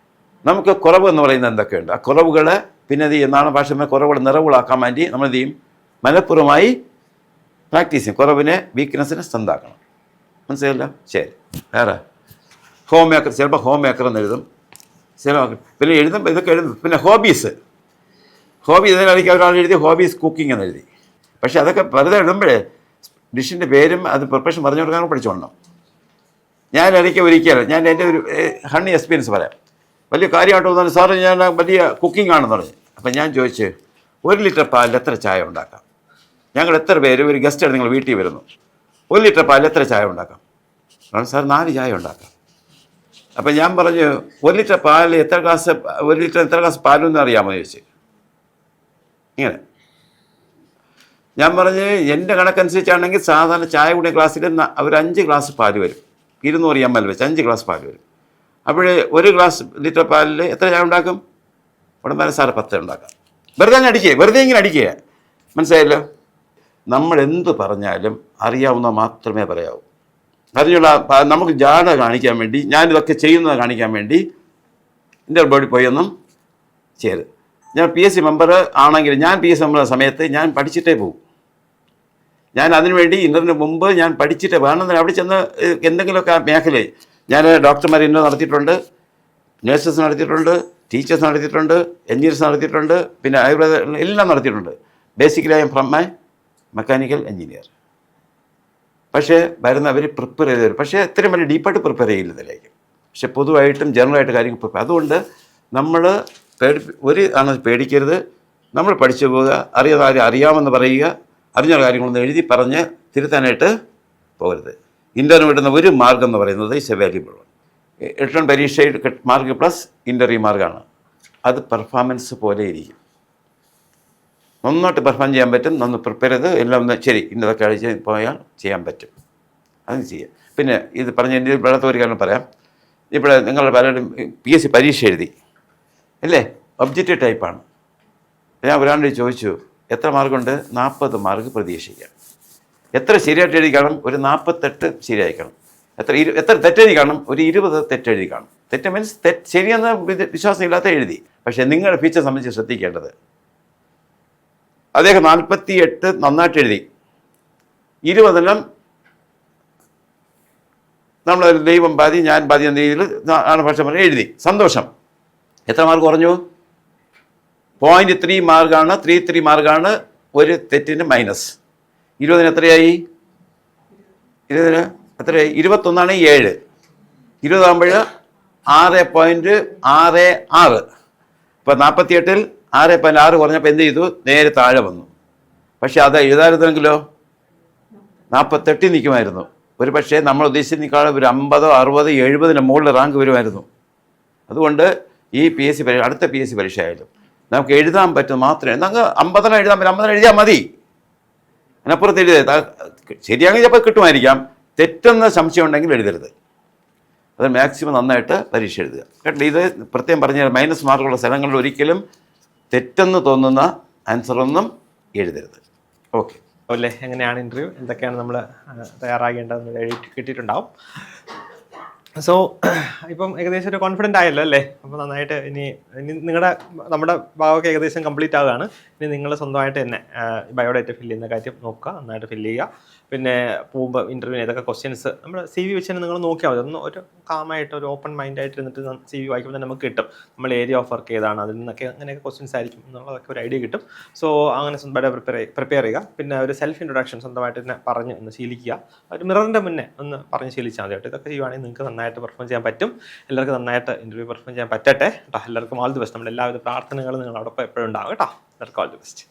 നമുക്ക് കുറവ് എന്ന് പറയുന്നത് എന്തൊക്കെയുണ്ട്. ആ കുറവുകൾ പിന്നെ ഇത് എന്നാണ് ഭാഷ കുറവുകൾ നിറവുകളാക്കാൻ വേണ്ടി നമ്മൾ എന്ത് ചെയ്യും, മനഃപൂർവ്വമായി പ്രാക്ടീസ് ചെയ്യും. കുറവിനെ വീക്ക്നെസ്സിനെ സ്ട്രെങ്താക്കണം. മനസ്സിലായില്ല? ശരി. വേറെ ചിലപ്പോൾ ഹോം മേക്കർ എന്ന് എഴുതും, പിന്നെ ഇതൊക്കെ എഴുതും. പിന്നെ ഹോബി ഇതിനിടയ്ക്ക് ഒരാൾ എഴുതി ഹോബീസ് കുക്കിംഗ് എന്ന് എഴുതി. പക്ഷേ അതൊക്കെ വെറുതെ എഴുതുമ്പോഴേ ഡിഷിൻ്റെ പേരും അത് പ്രിപ്പറേഷൻ പറഞ്ഞു കൊടുക്കാനും പഠിച്ചുകൊള്ളണം. ഞാൻ ഞാൻ എൻ്റെ ഒരു ഹണ്ണി എക്സ്പീരിയൻസ് പറയാം. വലിയ കാര്യമായിട്ട് തോന്നുന്നു, സാറ് ഞാൻ വലിയ കുക്കിംഗ് ആണെന്ന് പറഞ്ഞു. അപ്പം ഞാൻ ചോദിച്ച് 1 ലിറ്റർ പാലിൽ എത്ര ചായ ഉണ്ടാക്കാം? ഞങ്ങൾ എത്ര പേര് ഒരു ഗസ്റ്റ് നിങ്ങൾ വീട്ടിൽ വരുന്നു, 1 ലിറ്റർ പാലിൽ എത്ര ചായ ഉണ്ടാക്കാം? സാർ 4 ചായ ഉണ്ടാക്കാം. അപ്പം ഞാൻ പറഞ്ഞു 1 ലിറ്റർ പാലിൽ എത്ര ഗ്ലാസ് പാലെന്ന് അറിയാമോ ചോദിച്ചു. ഇങ്ങനെ ഞാൻ പറഞ്ഞ് എൻ്റെ കണക്കനുസരിച്ചാണെങ്കിൽ സാധാരണ ചായ കൂടിയ ഗ്ലാസ്സിൽ ഒരു 5 ഗ്ലാസ് പാല് വരും, 200 ml വെച്ച് 5 ഗ്ലാസ് പാല് വരും. അപ്പോൾ 1 ഗ്ലാസ് ലിറ്റർ പാലിൽ എത്ര ചായ ഉണ്ടാക്കും? ഉടമ്പനെ സാറ് 10 ഉണ്ടാക്കാം. വെറുതെ ഇങ്ങനെ അടിക്കുക. മനസ്സിലായല്ലോ? നമ്മൾ എന്ത് പറഞ്ഞാലും അറിയാവുന്ന മാത്രമേ പറയാവൂ. അറിഞ്ഞുള്ള നമുക്ക് ജാട കാണിക്കാൻ വേണ്ടി, ഞാനിതൊക്കെ ചെയ്യുന്നത് കാണിക്കാൻ വേണ്ടി എൻ്റെ ബോഡി പോയൊന്നും ചെയ്യരുത്. ഞാൻ PSC മെമ്പർ ആണെങ്കിൽ ഞാൻ PSC മെമ്പർ സമയത്ത് ഞാൻ പഠിച്ചിട്ടേ പോകും. ഞാൻ അതിനുവേണ്ടി ഇൻ്റർവ്യൂവിന് മുമ്പ് ഞാൻ പഠിച്ചിട്ട് വേണമെന്ന് അവിടെ ചെന്ന് എന്തെങ്കിലുമൊക്കെ മേഖലയിൽ ഞാൻ ഡോക്ടർമാർ ഇന്ന നടത്തിയിട്ടുണ്ട്, നഴ്സസ് നടത്തിയിട്ടുണ്ട്, ടീച്ചേഴ്സ് നടത്തിയിട്ടുണ്ട്, എൻജിനീയേഴ്സ് നടത്തിയിട്ടുണ്ട്, പിന്നെ ആയുർവേദ എല്ലാം നടത്തിയിട്ടുണ്ട്. Basically I am from my mechanical engineer. പക്ഷേ വരുന്നവർ പ്രിപ്പയർ ചെയ്ത് തരും. പക്ഷേ ഇത്രയും വലിയ ഡീപ്പായിട്ട് പ്രിപ്പയർ ചെയ്യില്ലതിലേക്ക്. പക്ഷെ പൊതുവായിട്ടും ജനറലായിട്ട് കാര്യങ്ങൾ പ്രിപ്പയർ. അതുകൊണ്ട് നമ്മൾ പേടിക്കരുത്. നമ്മൾ പഠിച്ചു പോവുക, അറിയാമെന്ന് പറയുക, അറിഞ്ഞ കാര്യങ്ങളൊന്നും എഴുതി പറഞ്ഞ് തിരുത്താനായിട്ട് പോകരുത്. ഇൻ്റർവ്യൂ ഇടുന്ന ഒരു മാർഗം എന്ന് പറയുന്നത് is A valuable one. Return പരീക്ഷയിൽ മാർക്ക് പ്ലസ് ഇൻ്റർവ്യൂ മാർക്കാണ്. അത് പെർഫോമൻസ് പോലെ ഇരിക്കും. നന്നായിട്ട് പെർഫോം ചെയ്യാൻ പറ്റും. നന്ന് പ്രിപ്പയർ ചെയ്ത് എല്ലാം ഒന്ന് ശരി ഇന്നതൊക്കെ അഴിച്ച് പോയാൽ ചെയ്യാൻ പറ്റും. അത് ചെയ്യാം. പിന്നെ ഇത് പറഞ്ഞ എൻ്റെ വെള്ളത്ത ഒരു കാര്യം പറയാം. ഇവിടെ നിങ്ങൾ പലരും PSC പരീക്ഷ എഴുതി അല്ലേ, ഒബ്ജക്റ്റീവ് ടൈപ്പാണ്. ഞാൻ ഒരാളുടെ ചോദിച്ചു എത്ര മാർക്കുണ്ട്? 40 മാർക്ക് പ്രതീക്ഷിക്കാം. എത്ര ശരിയായിട്ട് എഴുതി കാണും? ഒരു 48 ശരിയായി കാണും. എത്ര തെറ്റെഴുതി കാണും? ഒരു 20 തെറ്റെഴുതി കാണും. തെറ്റ് മീൻസ് ശരിയെന്ന് വിശ്വാസമില്ലാത്ത എഴുതി. പക്ഷേ നിങ്ങളുടെ ഫീച്ചർ സംബന്ധിച്ച് ശ്രദ്ധിക്കേണ്ടത്, അദ്ദേഹം 48 നന്നായിട്ട് എഴുതി, 20 നമ്മൾ ദൈവം പാതി ഞാൻ പാതി എന്ന രീതിയിൽ ആണ് ഭാഷ പറഞ്ഞ് എഴുതി. സന്തോഷം. എത്ര മാർക്ക് കുറഞ്ഞു? 0.3 മാർക്കാണ്, 3 മാർക്കാണ് ഒരു തെറ്റിന് മൈനസ്. 20-ന് എത്രയായി? 20-ന് എത്രയായി? 21 7. 20 ആകുമ്പോൾ 6.66. ഇപ്പോൾ 48-ൽ 6.6 കുറഞ്ഞപ്പോൾ എന്ത് ചെയ്തു? നേരെ താഴെ വന്നു. പക്ഷെ അത് എഴുതാറുണ്ടെങ്കിലോ 48 നിൽക്കുമായിരുന്നു. ഒരു പക്ഷേ നമ്മൾ ഉദ്ദേശിച്ചതിനേക്കാളും ഒരു 50, 60, 70 മുകളിൽ റാങ്ക് വരുമായിരുന്നു. അതുകൊണ്ട് ഈ PSC പരീക്ഷ, അടുത്ത PSC പരീക്ഷ ആയാലും നമുക്ക് എഴുതാൻ പറ്റും മാത്രമേ നമുക്ക് 50 എഴുതാൻ പറ്റും. 50 എഴുതിയാൽ മതി. അതിനപ്പുറത്ത് എഴുതരുത്. ശരിയാണെങ്കിൽ ചിലപ്പോൾ കിട്ടുമായിരിക്കാം. തെറ്റെന്ന് സംശയം ഉണ്ടെങ്കിൽ എഴുതരുത്. അത് മാക്സിമം നന്നായിട്ട് പരീക്ഷ എഴുതുക കേട്ടോ. ഇത് പ്രത്യേകം പറഞ്ഞാൽ മൈനസ് മാർക്കുള്ള സ്ഥലങ്ങളിൽ ഒരിക്കലും തെറ്റെന്ന് തോന്നുന്ന ആൻസറൊന്നും എഴുതരുത്. ഓക്കെ അല്ലേ? എങ്ങനെയാണ് ഇൻ്റർവ്യൂ, എന്തൊക്കെയാണ് നമ്മൾ തയ്യാറാകേണ്ടതെന്ന് കിട്ടിയിട്ടുണ്ടാവും. സോ ഇപ്പം ഏകദേശം ഒരു കോൺഫിഡൻ്റ് ആയല്ലോ അല്ലേ? അപ്പോൾ നന്നായിട്ട് ഇനി നമ്മുടെ ഭാഗമൊക്കെ ഏകദേശം കംപ്ലീറ്റ് ആവുകയാണ്. ഇനി നിങ്ങൾ സ്വന്തമായിട്ട് തന്നെ ബയോഡേറ്റ ഫില്ല് ചെയ്യുന്ന കാര്യം നോക്കുക, നന്നായിട്ട് ഫില്ല് ചെയ്യുക. പിന്നെ പോകുമ്പോൾ ഇൻ്റർവ്യൂവിന് ഏതൊക്കെ ക്വസ്റ്റ്യൻസ് നമ്മൾ CV വെച്ച് തന്നെ നിങ്ങൾ നോക്കിയാൽ മതി. ഒന്ന് ഒരു കാമായിട്ട് ഒരു ഓപ്പൺ മൈൻഡായിട്ട് ഇരുന്നിട്ട് CV വായിക്കുമ്പോൾ തന്നെ നമുക്ക് കിട്ടും നമ്മൾ ഏരിയ ഓഫ് വർക്ക് ഏതാണ്, അതിൽ നിന്നൊക്കെ അങ്ങനെയൊക്കെ ക്വസ്റ്റ്യൻസ് ആയിരിക്കും എന്നുള്ളതൊക്കെ ഒരു ഐഡിയ കിട്ടും. സോ അങ്ങനെ സ്വന്തമായിട്ട് പ്രിപ്പയർ ചെയ്യുക. പിന്നെ ഒരു സെൽഫ് ഇൻട്രൊഡക്ഷൻ സ്വന്തമായിട്ട് തന്നെ പറഞ്ഞ് ഒന്ന് ശീലിക്കുക. ഒരു മിററിൻ്റെ മുന്നേ ഒന്ന് പറഞ്ഞ് ശീലിച്ചാൽ മതി കേട്ടോ. ഇതൊക്കെ ചെയ്യുവാണെങ്കിൽ നിങ്ങൾക്ക് നന്നായിട്ട് പെർഫോം ചെയ്യാൻ പറ്റും. എല്ലാവർക്കും നന്നായിട്ട് ഇൻ്റർവ്യൂ പെർഫോം ചെയ്യാൻ പറ്റട്ടെ കേട്ടോ. എല്ലാവർക്കും ഓൾ ദി ബെസ്റ്റ്. നമ്മുടെ എല്ലാവിധ പ്രാർത്ഥനകളും നിങ്ങളോടൊപ്പം എപ്പോഴും ഉണ്ടാവും കേട്ടോ. എല്ലാവർക്കും ഓൾ ദി ബെസ്റ്റ്.